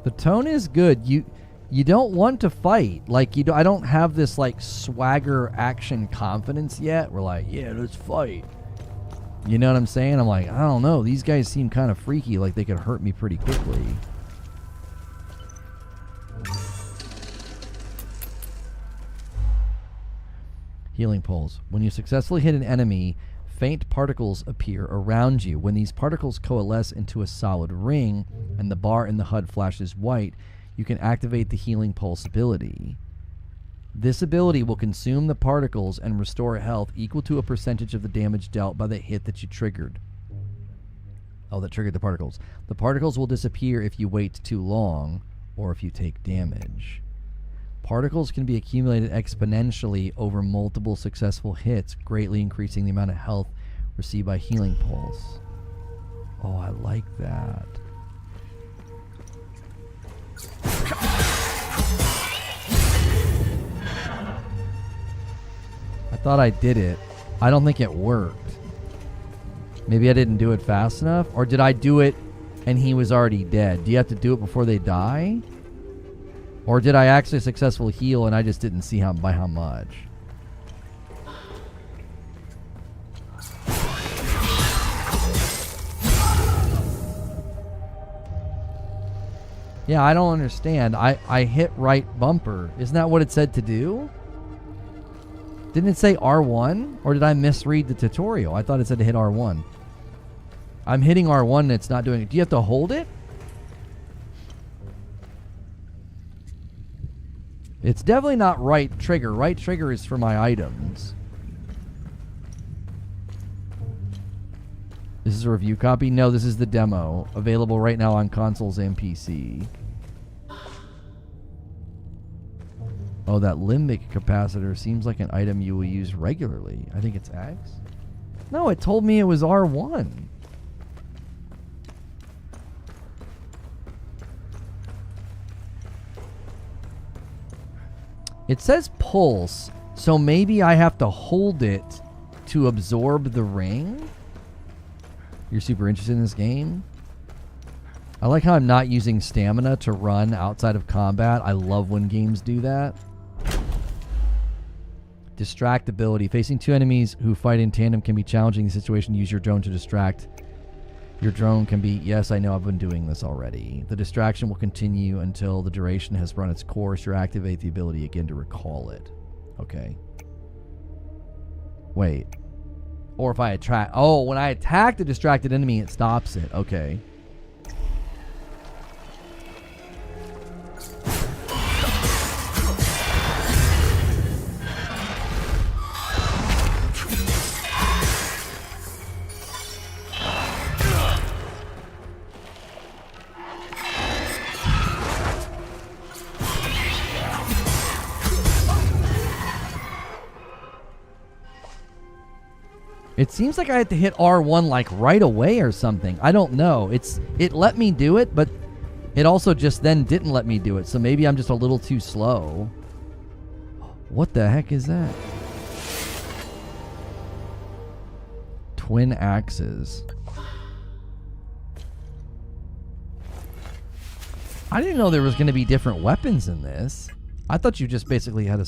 The tone is good. You don't want to fight. Like, I don't have this like swagger action confidence yet. We're like, yeah, let's fight. You know what I'm saying? I'm like, I don't know. These guys seem kind of freaky, like they could hurt me pretty quickly. Healing pulse. When you successfully hit an enemy, faint particles appear around you. When these particles coalesce into a solid ring and the bar in the HUD flashes white, you can activate the healing pulse ability. This ability will consume the particles and restore health equal to a percentage of the damage dealt by the hit that you triggered. Oh, that triggered the particles. The particles will disappear if you wait too long or if you take damage. Particles can be accumulated exponentially over multiple successful hits, greatly increasing the amount of health received by healing pulse. Oh, I like that. I thought I did it. I don't think it worked. Maybe I didn't do it fast enough? Or did I do it and he was already dead? Do you have to do it before they die? Or did I actually successfully heal and I just didn't see by how much? Yeah, I don't understand. I hit right bumper. Isn't that what it said to do? Didn't it say R1? Or did I misread the tutorial? I thought it said to hit R1. I'm hitting R1 and it's not doing it. Do you have to hold it? It's definitely not right trigger. Right trigger is for my items. This is a review copy? No, this is the demo. Available right now on consoles and PC. Oh, that limbic capacitor seems like an item you will use regularly. I think it's X? No, it told me it was R1. It says pulse, so maybe I have to hold it to absorb the ring? You're super interested in this game? I like how I'm not using stamina to run outside of combat. I love when games do that. Distractibility. Facing two enemies who fight in tandem can be challenging in the situation. Use your drone to distract. Your drone can be... Yes, I know I've been doing this already. The distraction will continue until the duration has run its course. You activate the ability again to recall it. Okay. Wait. Or if I attract... Oh, when I attack the distracted enemy, it stops it. Okay. It seems like I had to hit R1 like right away or something. I don't know. It let me do it, but it also just then didn't let me do it. So maybe I'm just a little too slow. What the heck is that? Twin axes. I didn't know there was going to be different weapons in this. I thought you just basically had a...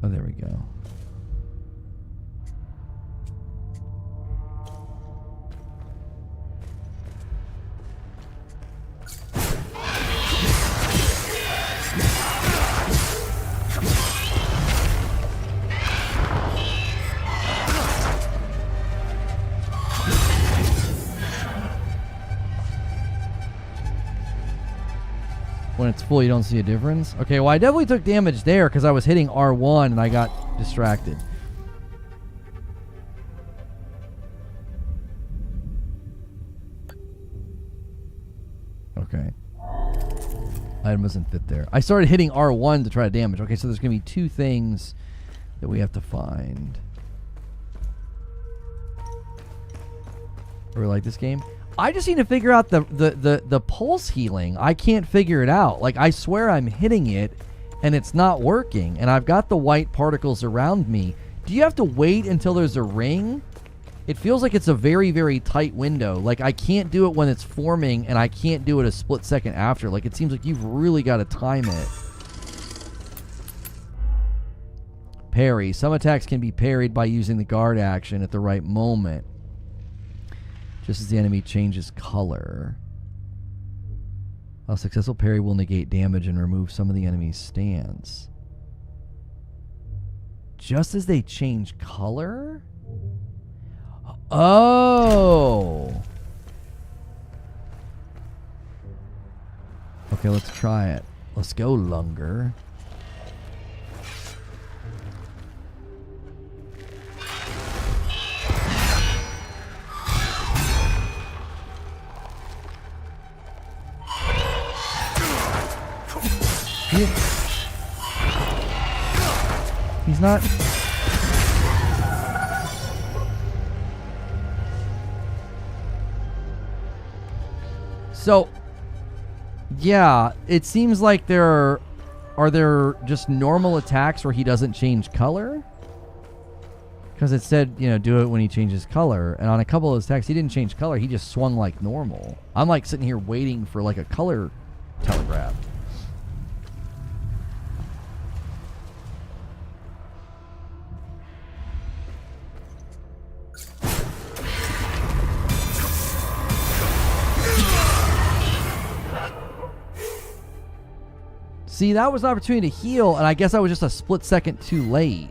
Oh, there we go. When it's full, you don't see a difference? Okay, well, I definitely took damage there because I was hitting R1 and I got distracted. Okay. Item doesn't fit there. I started hitting R1 to try to damage. Okay, so there's going to be two things that we have to find. Or like this game. I just need to figure out the pulse healing. I can't figure it out. Like, I swear I'm hitting it, and it's not working. And I've got the white particles around me. Do you have to wait until there's a ring? It feels like it's a very, very tight window. Like, I can't do it when it's forming, and I can't do it a split second after. Like, it seems like you've really got to time it. Parry. Some attacks can be parried by using the guard action at the right moment, just as the enemy changes color. A successful parry will negate damage and remove some of the enemy's stance. Just as they change color? Oh! Okay, let's try it. Let's go, Lunger. He's not... So, yeah, it seems like are there just normal attacks where he doesn't change color? Because it said, you know, do it when he changes color. And on a couple of those attacks, he didn't change color. He just swung like normal. I'm like sitting here waiting for like a color telegraph. See, that was an opportunity to heal, and I guess I was just a split second too late.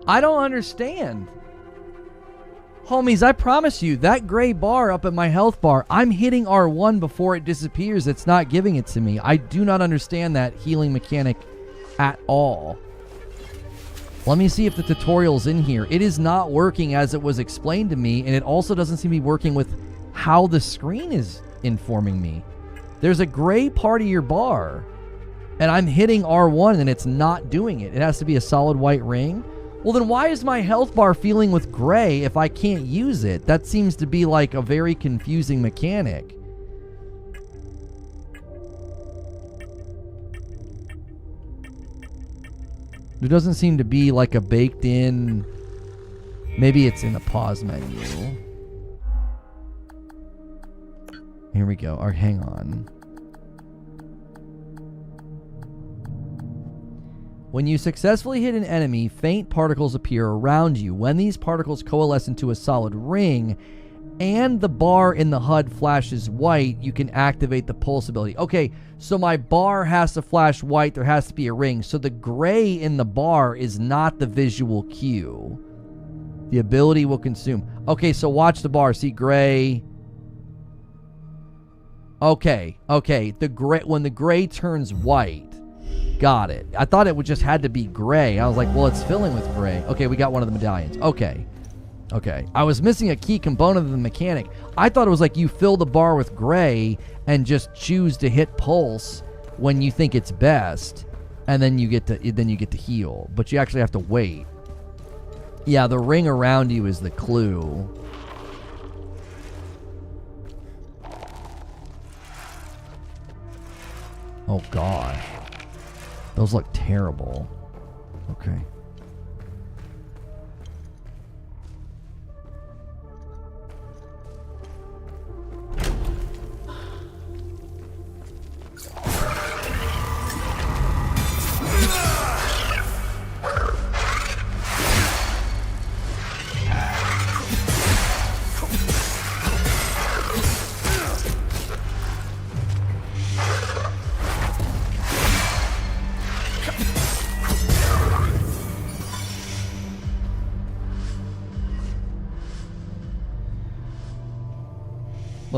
I don't understand. Homies, I promise you, that gray bar up at my health bar, I'm hitting R1 before it disappears. It's not giving it to me. I do not understand that healing mechanic at all. Let me see if the tutorial's in here. It is not working as it was explained to me, and it also doesn't seem to be working with how the screen is informing me. There's a gray part of your bar, and I'm hitting R1, and it's not doing it. It has to be a solid white ring. Well, then why is my health bar feeling with gray if I can't use it? That seems to be like a very confusing mechanic. There doesn't seem to be like a baked in... Maybe it's in the pause menu. Here we go. Or hang on. When you successfully hit an enemy, faint particles appear around you. When these particles coalesce into a solid ring and the bar in the HUD flashes white, you can activate the pulse ability. Okay, so my bar has to flash white. There has to be a ring. So the gray in the bar is not the visual cue. The ability will consume. Okay, so watch the bar. See gray. Okay. The gray, when the gray turns white. Got it. I thought it would just had to be gray. I was like, well, it's filling with gray. Okay, we got one of the medallions. Okay. I was missing a key component of the mechanic. I thought it was like you fill the bar with gray and just choose to hit pulse when you think it's best, and then you get to heal. But you actually have to wait. Yeah, the ring around you is the clue. Oh gosh. Those look terrible. Okay.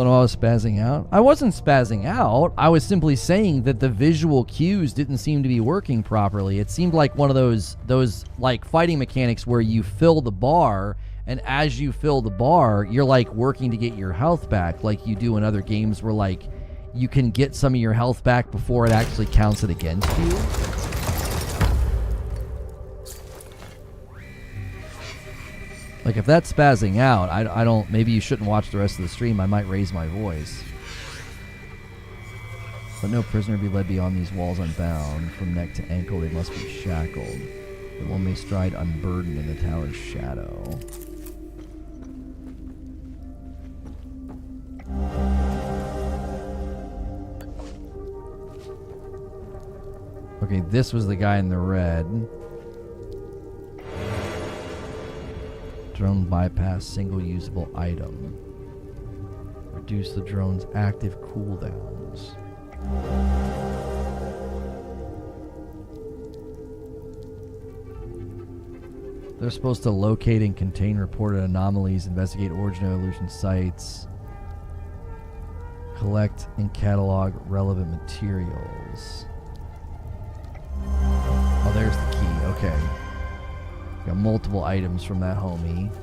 Oh no, I was spazzing out? I wasn't spazzing out. I was simply saying that the visual cues didn't seem to be working properly. It seemed like one of those like fighting mechanics where you fill the bar, and as you fill the bar, you're like working to get your health back, like you do in other games where like you can get some of your health back before it actually counts it against you. Like, if that's spazzing out, I don't... Maybe you shouldn't watch the rest of the stream. I might raise my voice. But no prisoner be led beyond these walls unbound. From neck to ankle, they must be shackled. But one may stride unburdened in the tower's shadow. Okay, this was the guy in the red. Drone bypass single usable item. Reduce the drone's active cooldowns. They're supposed to locate and contain reported anomalies, investigate origin and evolution sites, collect and catalog relevant materials. Oh, there's the key. Okay. Got multiple items from that homie.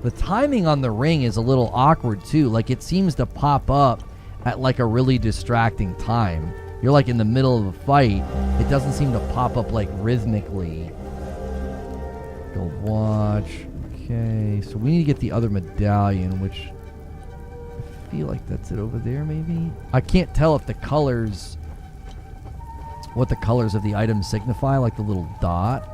The timing on the ring is a little awkward too. Like, it seems to pop up at like a really distracting time. You're like in the middle of a fight. It doesn't seem to pop up like rhythmically. Go watch. Okay, so we need to get the other medallion, which I feel like that's it over there maybe. I can't tell if the colors... what the colors of the items signify, like the little dot.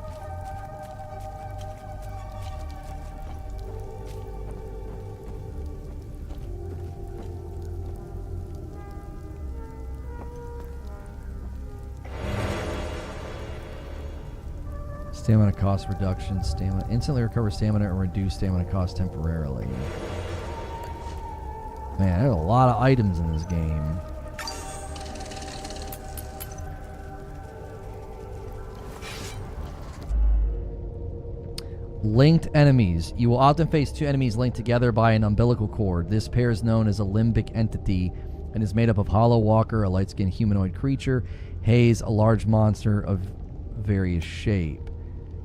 Stamina cost reduction. Stamina instantly recover stamina and reduce stamina cost temporarily. Man, there's a lot of items in this game. Linked enemies. You will often face two enemies linked together by an umbilical cord. This pair is known as a limbic entity and is made up of Hollow Walker, a light-skinned humanoid creature, Haze, a large monster of various shape.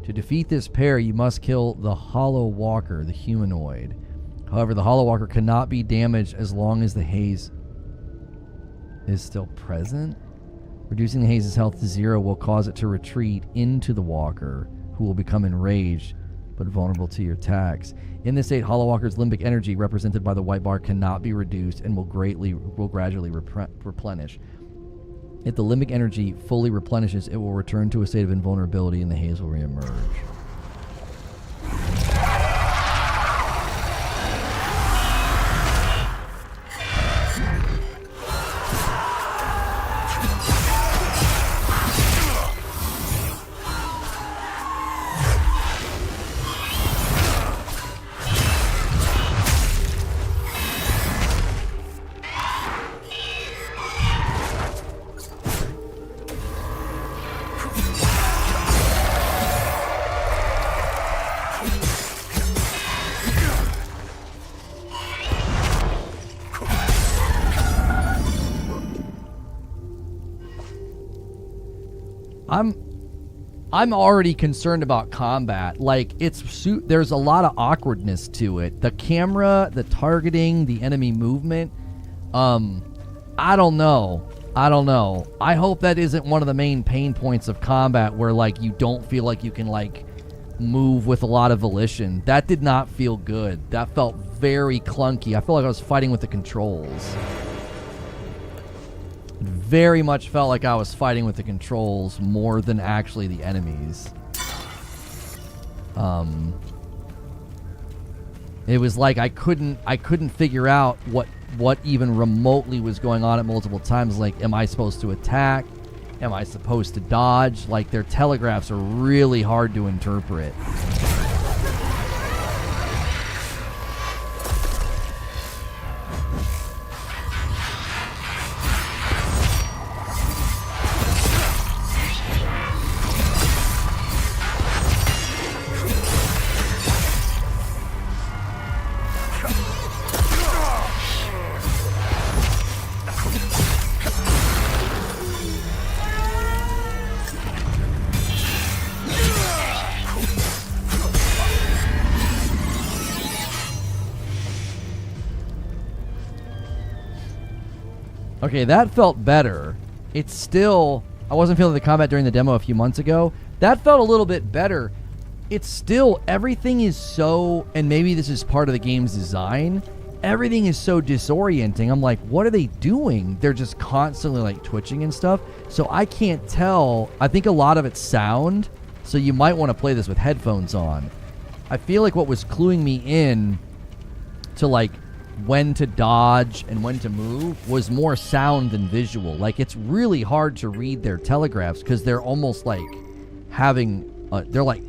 To defeat this pair, you must kill the Hollow Walker, the humanoid. However, the Hollow Walker cannot be damaged as long as the Haze is still present. Reducing the Haze's health to 0 will cause it to retreat into the Walker, who will become enraged but vulnerable to your attacks. In this state, Hollow Walker's limbic energy, represented by the white bar, cannot be reduced and will gradually replenish. If the limbic energy fully replenishes, it will return to a state of invulnerability and the haze will reemerge. I'm already concerned about combat. Like, there's a lot of awkwardness to it. The camera, the targeting, the enemy movement. I don't know. I hope that isn't one of the main pain points of combat where, like, you don't feel like you can, like, move with a lot of volition. That did not feel good. That felt very clunky. I feel like I was fighting with the controls. Very much felt like I was fighting with the controls more than actually the enemies. It was like I couldn't figure out what even remotely was going on at multiple times. Like, am I supposed to attack? Am I supposed to dodge? Like, their telegraphs are really hard to interpret. Okay, that felt better. It's still... I wasn't feeling the combat during the demo a few months ago. That felt a little bit better. It's still... Everything is so... And maybe this is part of the game's design. Everything is so disorienting. I'm like, what are they doing? They're just constantly, like, twitching and stuff. So I can't tell. I think a lot of it's sound. So you might want to play this with headphones on. I feel like what was cluing me in to, like, when to dodge and when to move was more sound than visual. Like, it's really hard to read their telegraphs because they're almost like having they're like,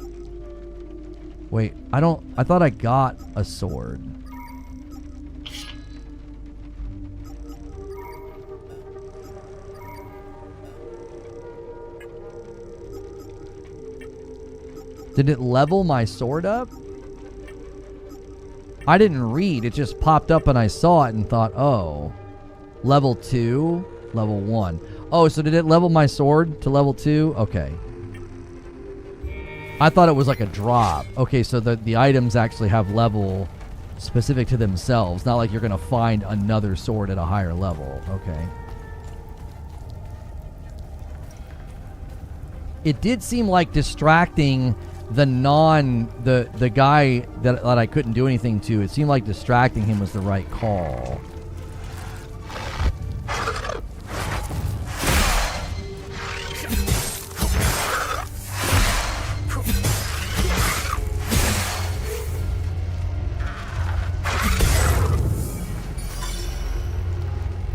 wait, I thought I got a sword. Did it level my sword up? I didn't read. It just popped up and I saw it and thought, oh, level 2, level 1. Oh, so did it level my sword to level 2? Okay. I thought it was like a drop. Okay, so the items actually have level specific to themselves. Not like you're going to find another sword at a higher level. Okay. It did seem like distracting the guy that I couldn't do anything to. It seemed like distracting him was the right call.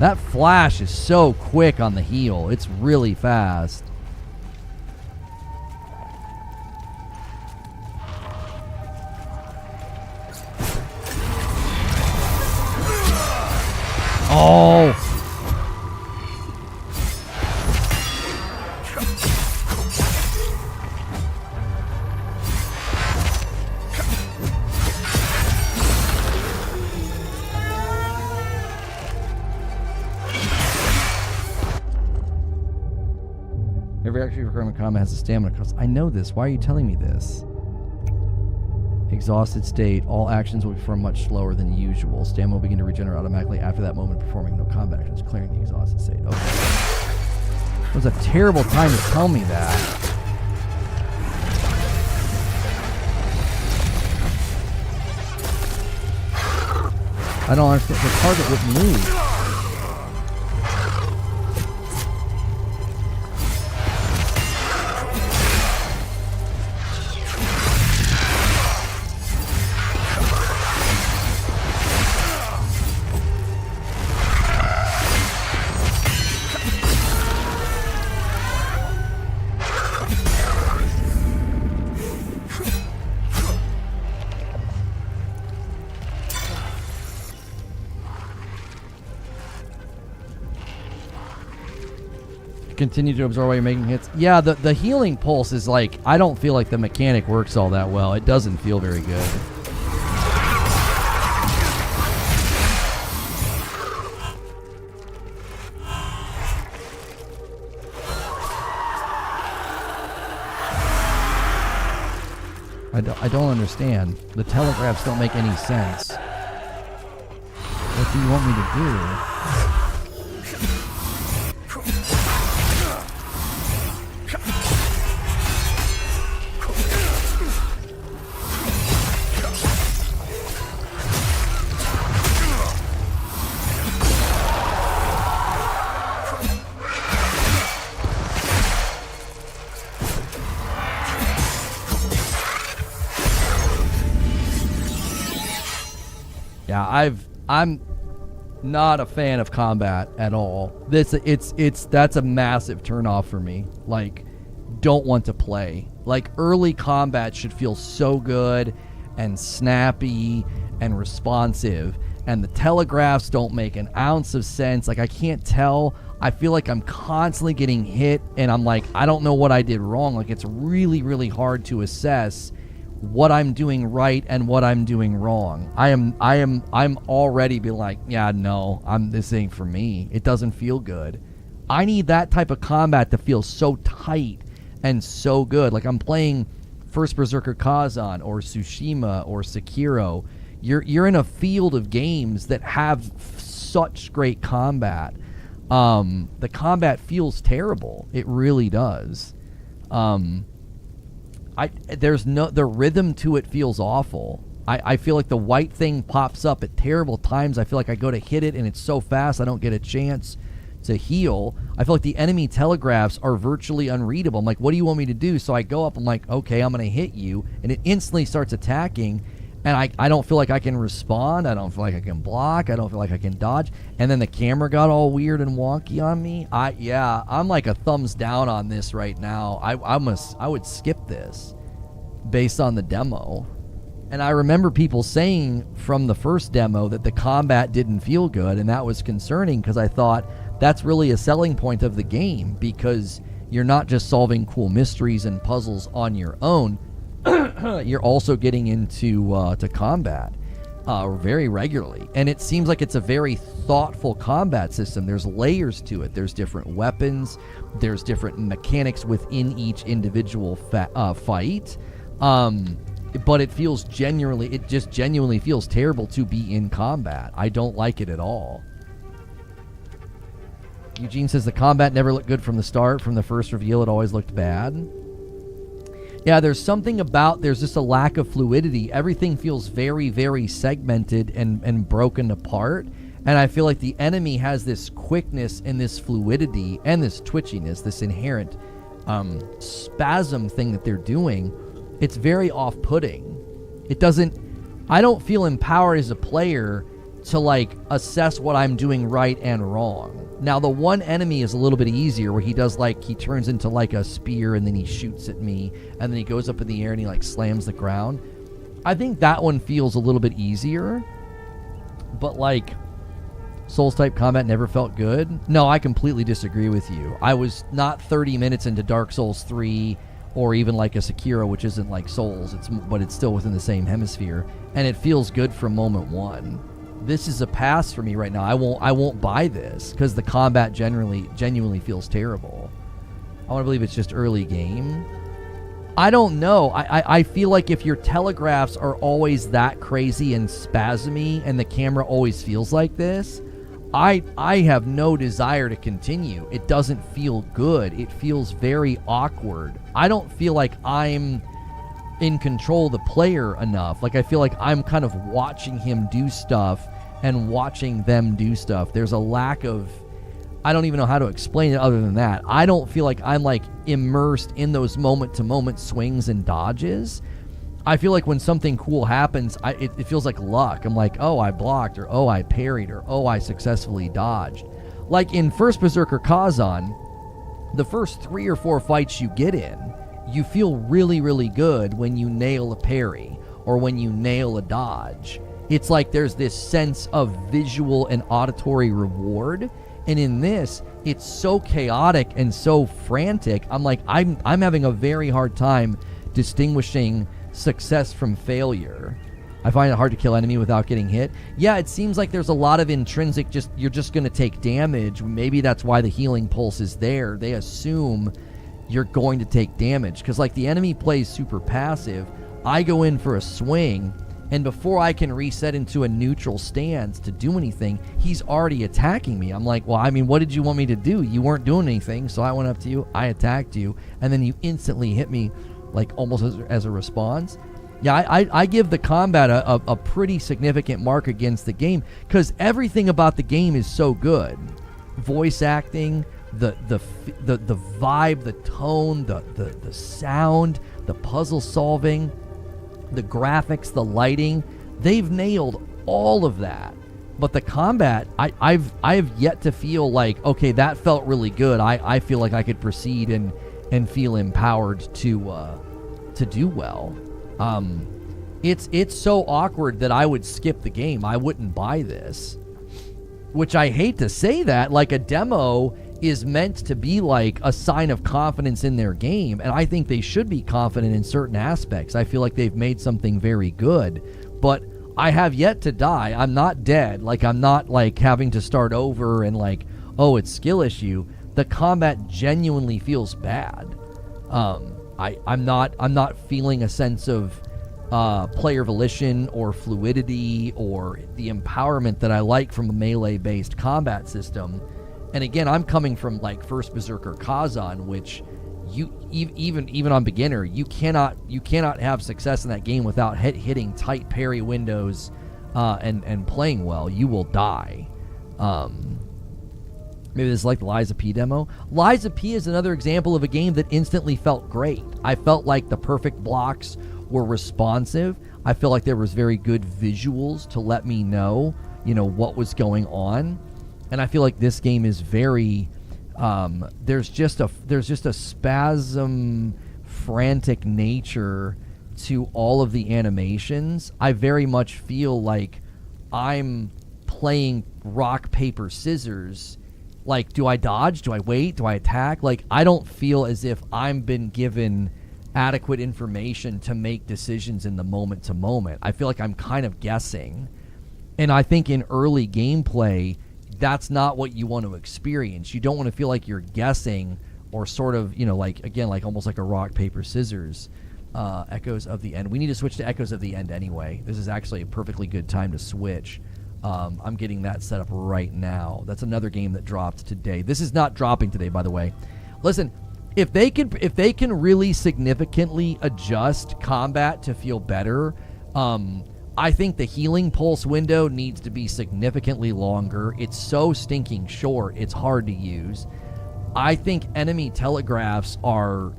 That flash is so quick on the heel. It's really fast. Oh! Every actually requirement combat has a stamina cost. I know this. Why are you telling me this? Exhausted state. All actions will perform much slower than usual. Stamina will begin to regenerate automatically after that moment, performing no combat actions, clearing the exhausted state. Okay. It was a terrible time to tell me that. I don't understand. The target wouldn't move. Continue to absorb while you're making hits. Yeah, the healing pulse is like, I don't feel like the mechanic works all that well. It doesn't feel very good. I don't understand. The telegraphs don't make any sense. What do you want me to do? Yeah, I'm not a fan of combat at all. That's a massive turnoff for me. Like, don't want to play. Like, early combat should feel so good and snappy and responsive, and the telegraphs don't make an ounce of sense. Like, I can't tell. I feel like I'm constantly getting hit, and I'm like, I don't know what I did wrong. Like, it's really, really hard to assess what I'm doing right and what I'm doing wrong. I'm already being like, yeah, no, this ain't for me. It doesn't feel good. I need that type of combat to feel so tight and so good. Like, I'm playing First Berserker Kazan or Tsushima or Sekiro. You're in a field of games that have such great combat. The combat feels terrible. It really does. The rhythm to it feels awful. I feel like the white thing pops up at terrible times. I feel like I go to hit it and it's so fast I don't get a chance to heal. I feel like the enemy telegraphs are virtually unreadable. I'm like, what do you want me to do? So I go up, I'm like, okay, I'm going to hit you. And it instantly starts attacking. And I don't feel like I can respond. I don't feel like I can block. I don't feel like I can dodge. And then the camera got all weird and wonky on me. I'm like a thumbs down on this right now. I would skip this based on the demo. And I remember people saying from the first demo that the combat didn't feel good, and that was concerning because I thought that's really a selling point of the game, because you're not just solving cool mysteries and puzzles on your own. You're also getting into to combat very regularly. And it seems like it's a very thoughtful combat system. There's layers to it. There's different weapons. There's different mechanics within each individual fight. But it just genuinely feels terrible to be in combat. I don't like it at all. Eugene says the combat never looked good from the start. From the first reveal, it always looked bad. Yeah, there's just a lack of fluidity. Everything feels very, very segmented and broken apart. And I feel like the enemy has this quickness and this fluidity and this twitchiness, this inherent spasm thing that they're doing. It's very off-putting. I don't feel empowered as a player to like assess what I'm doing right and wrong. Now, the one enemy is a little bit easier, where he turns into like a spear and then he shoots at me and then he goes up in the air and he like slams the ground. I think that one feels a little bit easier, but like Souls type combat never felt good. No, I completely disagree with you. I was not 30 minutes into Dark Souls 3 or even like a Sekiro, which isn't like Souls, but it's still within the same hemisphere, and it feels good from moment one. This is a pass for me right now. I won't buy this because the combat genuinely feels terrible. I want to believe it's just early game. I don't know. I feel like if your telegraphs are always that crazy and spasmy and the camera always feels like this, I have no desire to continue. It doesn't feel good. It feels very awkward. I don't feel like I'm in control of the player enough. Like, I feel like I'm kind of watching him do stuff and watching them do stuff. There's a lack of, I don't even know how to explain it other than that. I don't feel like I'm like immersed in those moment-to-moment swings and dodges. I feel like when something cool happens, it feels like luck. I'm like, oh, I blocked, or oh, I parried, or oh, I successfully dodged. Like in First Berserker Kazan, the first 3 or 4 fights you get in, you feel really, really good when you nail a parry or when you nail a dodge. It's like there's this sense of visual and auditory reward. And in this, it's so chaotic and so frantic. I'm like, I'm having a very hard time distinguishing success from failure. I find it hard to kill enemy without getting hit. Yeah, it seems like there's a lot of intrinsic, you're just going to take damage. Maybe that's why the healing pulse is there. They assume you're going to take damage because like the enemy plays super passive. I go in for a swing, and before I can reset into a neutral stance to do anything, he's already attacking me. I'm like, well, I mean, what did you want me to do? You weren't doing anything, so I went up to you, I attacked you, and then you instantly hit me, like almost as a response. Yeah, I give the combat a pretty significant mark against the game because everything about the game is so good. Voice acting, the vibe, the tone, the sound, the puzzle solving, the graphics, the lighting, they've nailed all of that. But the combat, I've yet to feel like, okay, that felt really good. I feel like I could proceed and feel empowered to do well. It's so awkward that I would skip the game. I wouldn't buy this. Which I hate to say that, like a demo is meant to be like a sign of confidence in their game, and I think they should be confident in certain aspects. I feel like they've made something very good, but I have yet to die. I'm not dead. Like, I'm not like having to start over and like, oh, it's skill issue. The combat genuinely feels bad. I'm not feeling a sense of player volition or fluidity or the empowerment that I like from a melee-based combat system. And again, I'm coming from like First Berserker Kazan, which you even on beginner, you cannot have success in that game without hitting tight parry windows and playing well. You will die. Maybe this is like the Liza P demo. Liza P is another example of a game that instantly felt great. I felt like the perfect blocks were responsive. I feel like there was very good visuals to let me know, what was going on. And I feel like this game is very there's just a spasm frantic nature to all of the animations. I very much feel like I'm playing rock paper scissors. Like, do I dodge? Do I wait? Do I attack? Like, I don't feel as if I'm been given adequate information to make decisions in the moment to moment. I feel like I'm kind of guessing. And I think in early gameplay, that's not what you want to experience. You don't want to feel like you're guessing or sort of, like almost like a rock, paper, scissors. Echoes of the End. We need to switch to Echoes of the End anyway. This is actually a perfectly good time to switch. I'm getting that set up right now. That's another game that dropped today. This is not dropping today, by the way. Listen, if they can really significantly adjust combat to feel better, I think the healing pulse window needs to be significantly longer. It's so stinking short, it's hard to use. I think enemy telegraphs are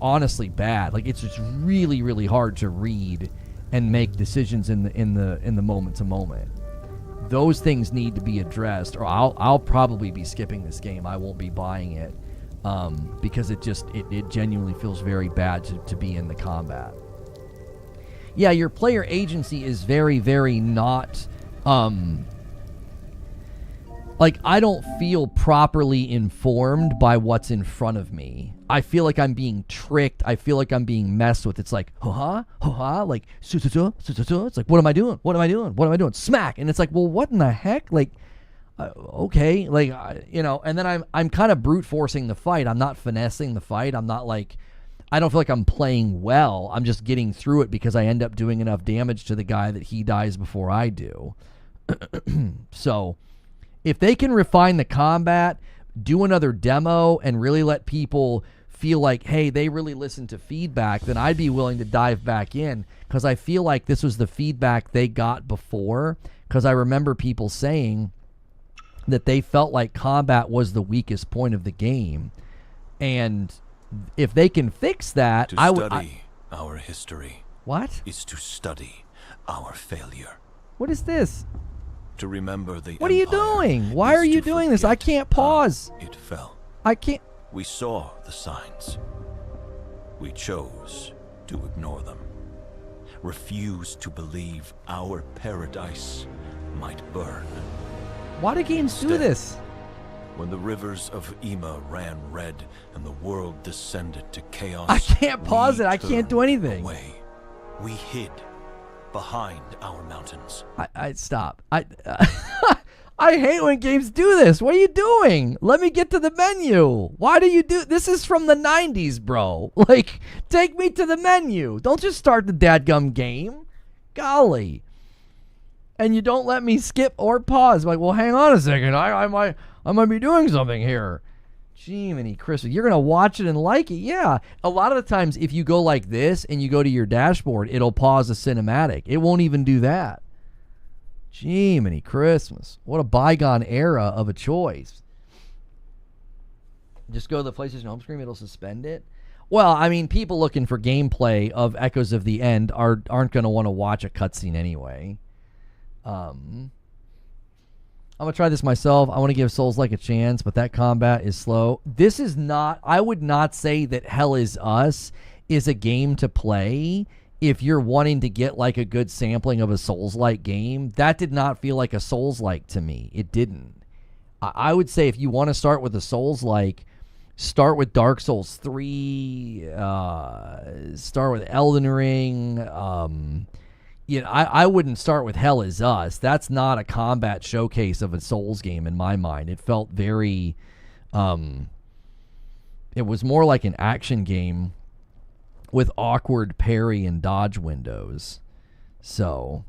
honestly bad. Like, it's just really, really hard to read and make decisions in the moment to moment. Those things need to be addressed, or I'll probably be skipping this game. I won't be buying it because it genuinely feels very bad to be in the combat. Yeah, your player agency is very, very not... like, I don't feel properly informed by what's in front of me. I feel like I'm being tricked. I feel like I'm being messed with. It's like, ho-ha, like, it's like, what am I doing? What am I doing? What am I doing? Smack! And it's like, well, what in the heck? Like, okay, like, and then I'm kind of brute forcing the fight. I'm not finessing the fight. I'm not like... I don't feel like I'm playing well. I'm just getting through it because I end up doing enough damage to the guy that he dies before I do. So, if they can refine the combat, do another demo, and really let people feel like, hey, they really listen to feedback, then I'd be willing to dive back in, because I feel like this was the feedback they got before, because I remember people saying that they felt like combat was the weakest point of the game. And... if they can fix that, to study our history. What? Is to study our failure. What is this? To remember the What are you doing? Why are you doing this? I can't pause. It fell. I can't. We saw the signs. We chose to ignore them. Refused to believe our paradise might burn. Why do games do this? When the rivers of Ima ran red and the world descended to chaos, I can't pause it. I can't do anything. Away. We hid behind our mountains. I stop. I hate when games do this. What are you doing? Let me get to the menu. Why do you do this? Is from the 90s, bro. Like, take me to the menu. Don't just start the dadgum game. Golly. And you don't let me skip or pause. Like, well, hang on a second. I might be doing something here. Jiminy Christmas. You're going to watch it and like it? Yeah. A lot of the times, if you go like this and you go to your dashboard, it'll pause the cinematic. It won't even do that. Jiminy Christmas. What a bygone era of a choice. Just go to the PlayStation home screen, it'll suspend it. Well, I mean, people looking for gameplay of Echoes of the End aren't going to want to watch a cutscene anyway. I'm going to try this myself. I want to give Souls-like a chance, but that combat is slow. This is not... I would not say that Hell Is Us is a game to play if you're wanting to get like a good sampling of a Souls-like game. That did not feel like a Souls-like to me. It didn't. I would say if you want to start with a Souls-like, start with Dark Souls 3, start with Elden Ring, I wouldn't start with Hell Is Us. That's not a combat showcase of a Souls game in my mind. It felt very... it was more like an action game with awkward parry and dodge windows. So...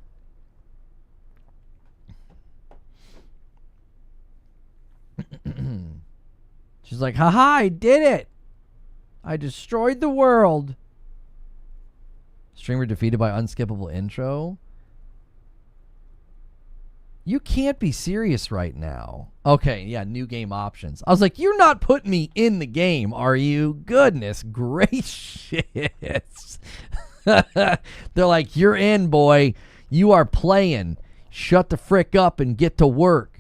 She's like, haha, I did it. I destroyed the world. Streamer defeated by unskippable intro. You can't be serious right now. Okay, yeah, new game options. I was like, you're not putting me in the game, are you? Goodness gracious. They're like, you're in, boy. You are playing. Shut the frick up and get to work.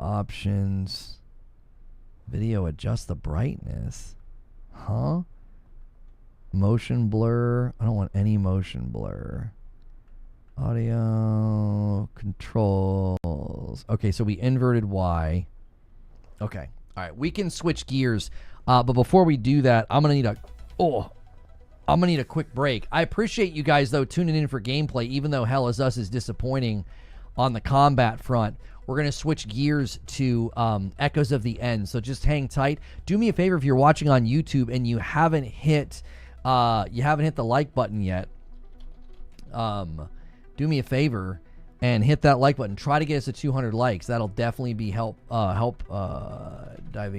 Options. Video adjust the brightness. Huh? Motion blur. I don't want any motion blur. Audio controls. Okay, so we inverted Y. Okay. All right, we can switch gears. But before we do that, I'm going to need a quick break. I appreciate you guys, though, tuning in for gameplay, even though Hell Is Us is disappointing on the combat front. We're going to switch gears to Echoes of the End, so just hang tight. Do me a favor if you're watching on YouTube and you haven't hit the like button yet. Do me a favor and hit that like button. Try to get us to 200 likes. That'll definitely be diving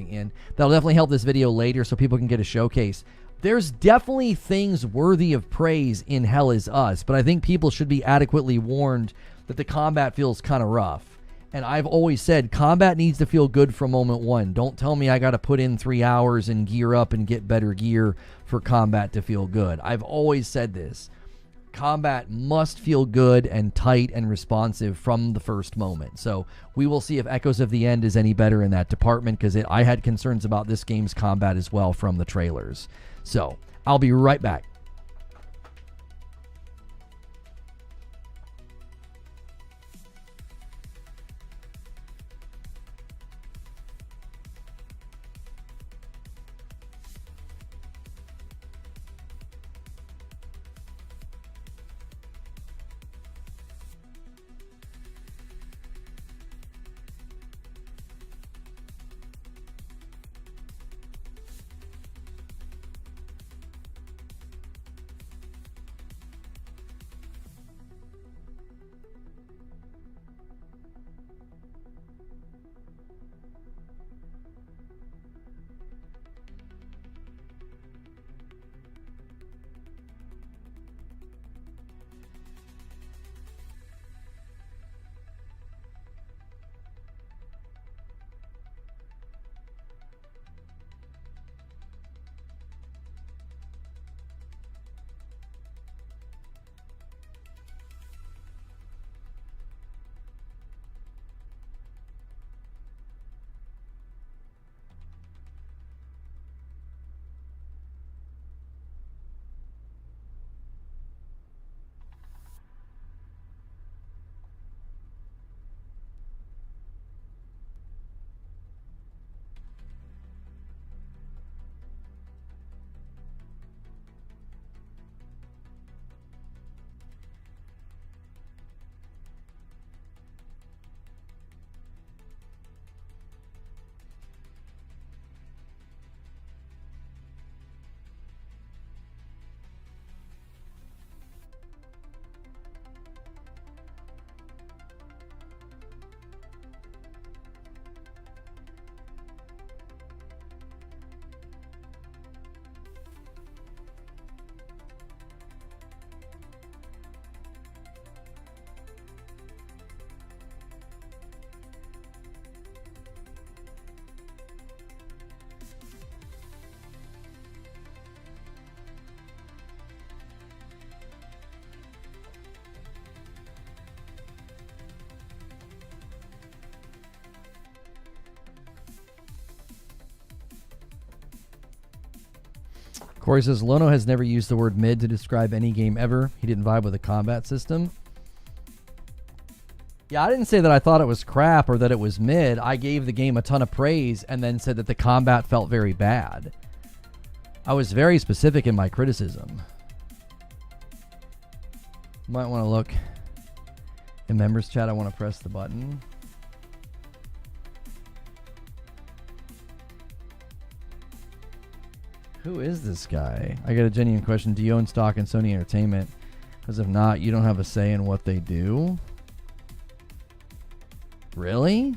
in. That'll definitely help this video later so people can get a showcase. There's definitely things worthy of praise in Hell Is Us, but I think people should be adequately warned that the combat feels kind of rough. And I've always said combat needs to feel good from moment one. Don't tell me I got to put in 3 hours and gear up and get better gear for combat to feel good. I've always said this. Combat must feel good and tight and responsive from the first moment. So we will see if Echoes of the End is any better in that department, because I had concerns about this game's combat as well from the trailers. So I'll be right back. Corey says, Lono has never used the word mid to describe any game ever. He didn't vibe with the combat system. Yeah, I didn't say that I thought it was crap or that it was mid. I gave the game a ton of praise and then said that the combat felt very bad. I was very specific in my criticism. Might want to look in members chat. I want to press the button. Who is this guy? I got a genuine question. Do you own stock in Sony Entertainment? Because if not, you don't have a say in what they do. Really?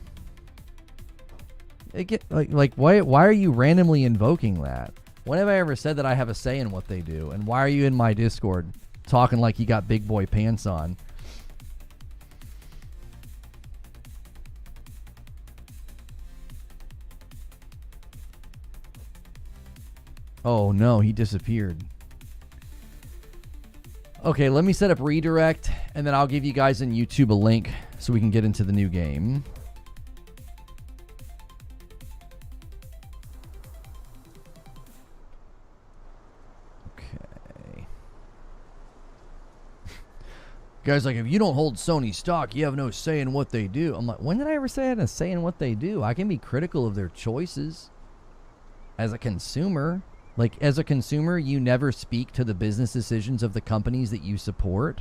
Why are you randomly invoking that? When have I ever said that I have a say in what they do? And why are you in my Discord talking like you got big boy pants on? Oh no, he disappeared. Okay, let me set up redirect, and then I'll give you guys in YouTube a link so we can get into the new game. Okay. Guys, like, if you don't hold Sony stock, you have no say in what they do. I'm like, when did I ever say I had a say in what they do? I can be critical of their choices as a consumer. Like, as a consumer, you never speak to the business decisions of the companies that you support.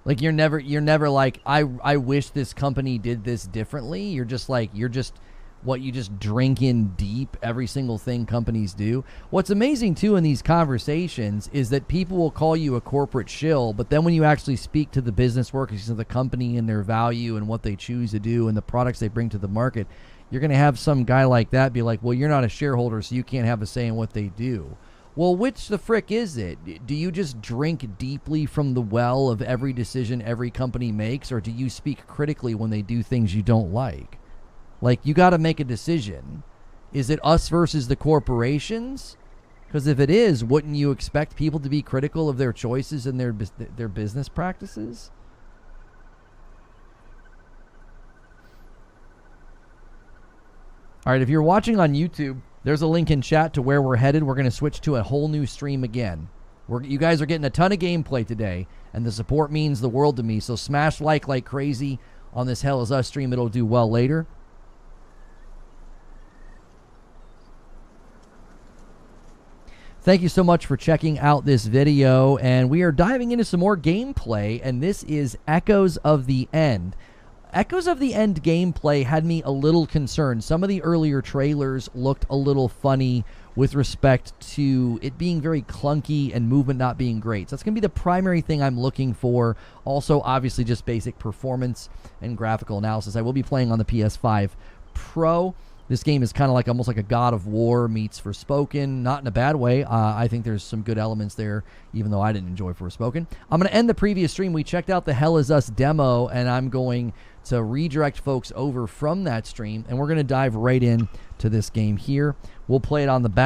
Like, you're never like, I wish this company did this differently. You're just like, you just drink in deep every single thing companies do. What's amazing, too, in these conversations is that people will call you a corporate shill, but then when you actually speak to the business workings of the company and their value and what they choose to do and the products they bring to the market, you're going to have some guy like that be like, well, you're not a shareholder, so you can't have a say in what they do. Well, which the frick is it? Do you just drink deeply from the well of every decision every company makes, or do you speak critically when they do things you don't like? Like, you got to make a decision. Is it us versus the corporations? Because if it is, wouldn't you expect people to be critical of their choices and their business practices? All right, if you're watching on YouTube, there's a link in chat to where we're headed. We're going to switch to a whole new stream again. You guys are getting a ton of gameplay today, and the support means the world to me. So smash like crazy on this Hell Is Us stream. It'll do well later. Thank you so much for checking out this video, and we are diving into some more gameplay, and this is Echoes of the End. Echoes of the End gameplay had me a little concerned. Some of the earlier trailers looked a little funny with respect to it being very clunky and movement not being great. So that's going to be the primary thing I'm looking for. Also, obviously, just basic performance and graphical analysis. I will be playing on the PS5 Pro. This game is kind of like almost like a God of War meets Forspoken, not in a bad way. I think there's some good elements there, even though I didn't enjoy Forspoken. I'm going to end the previous stream. We checked out the Hell Is Us demo, and I'm going to redirect folks over from that stream, and we're going to dive right in to this game here. We'll play it on the bound.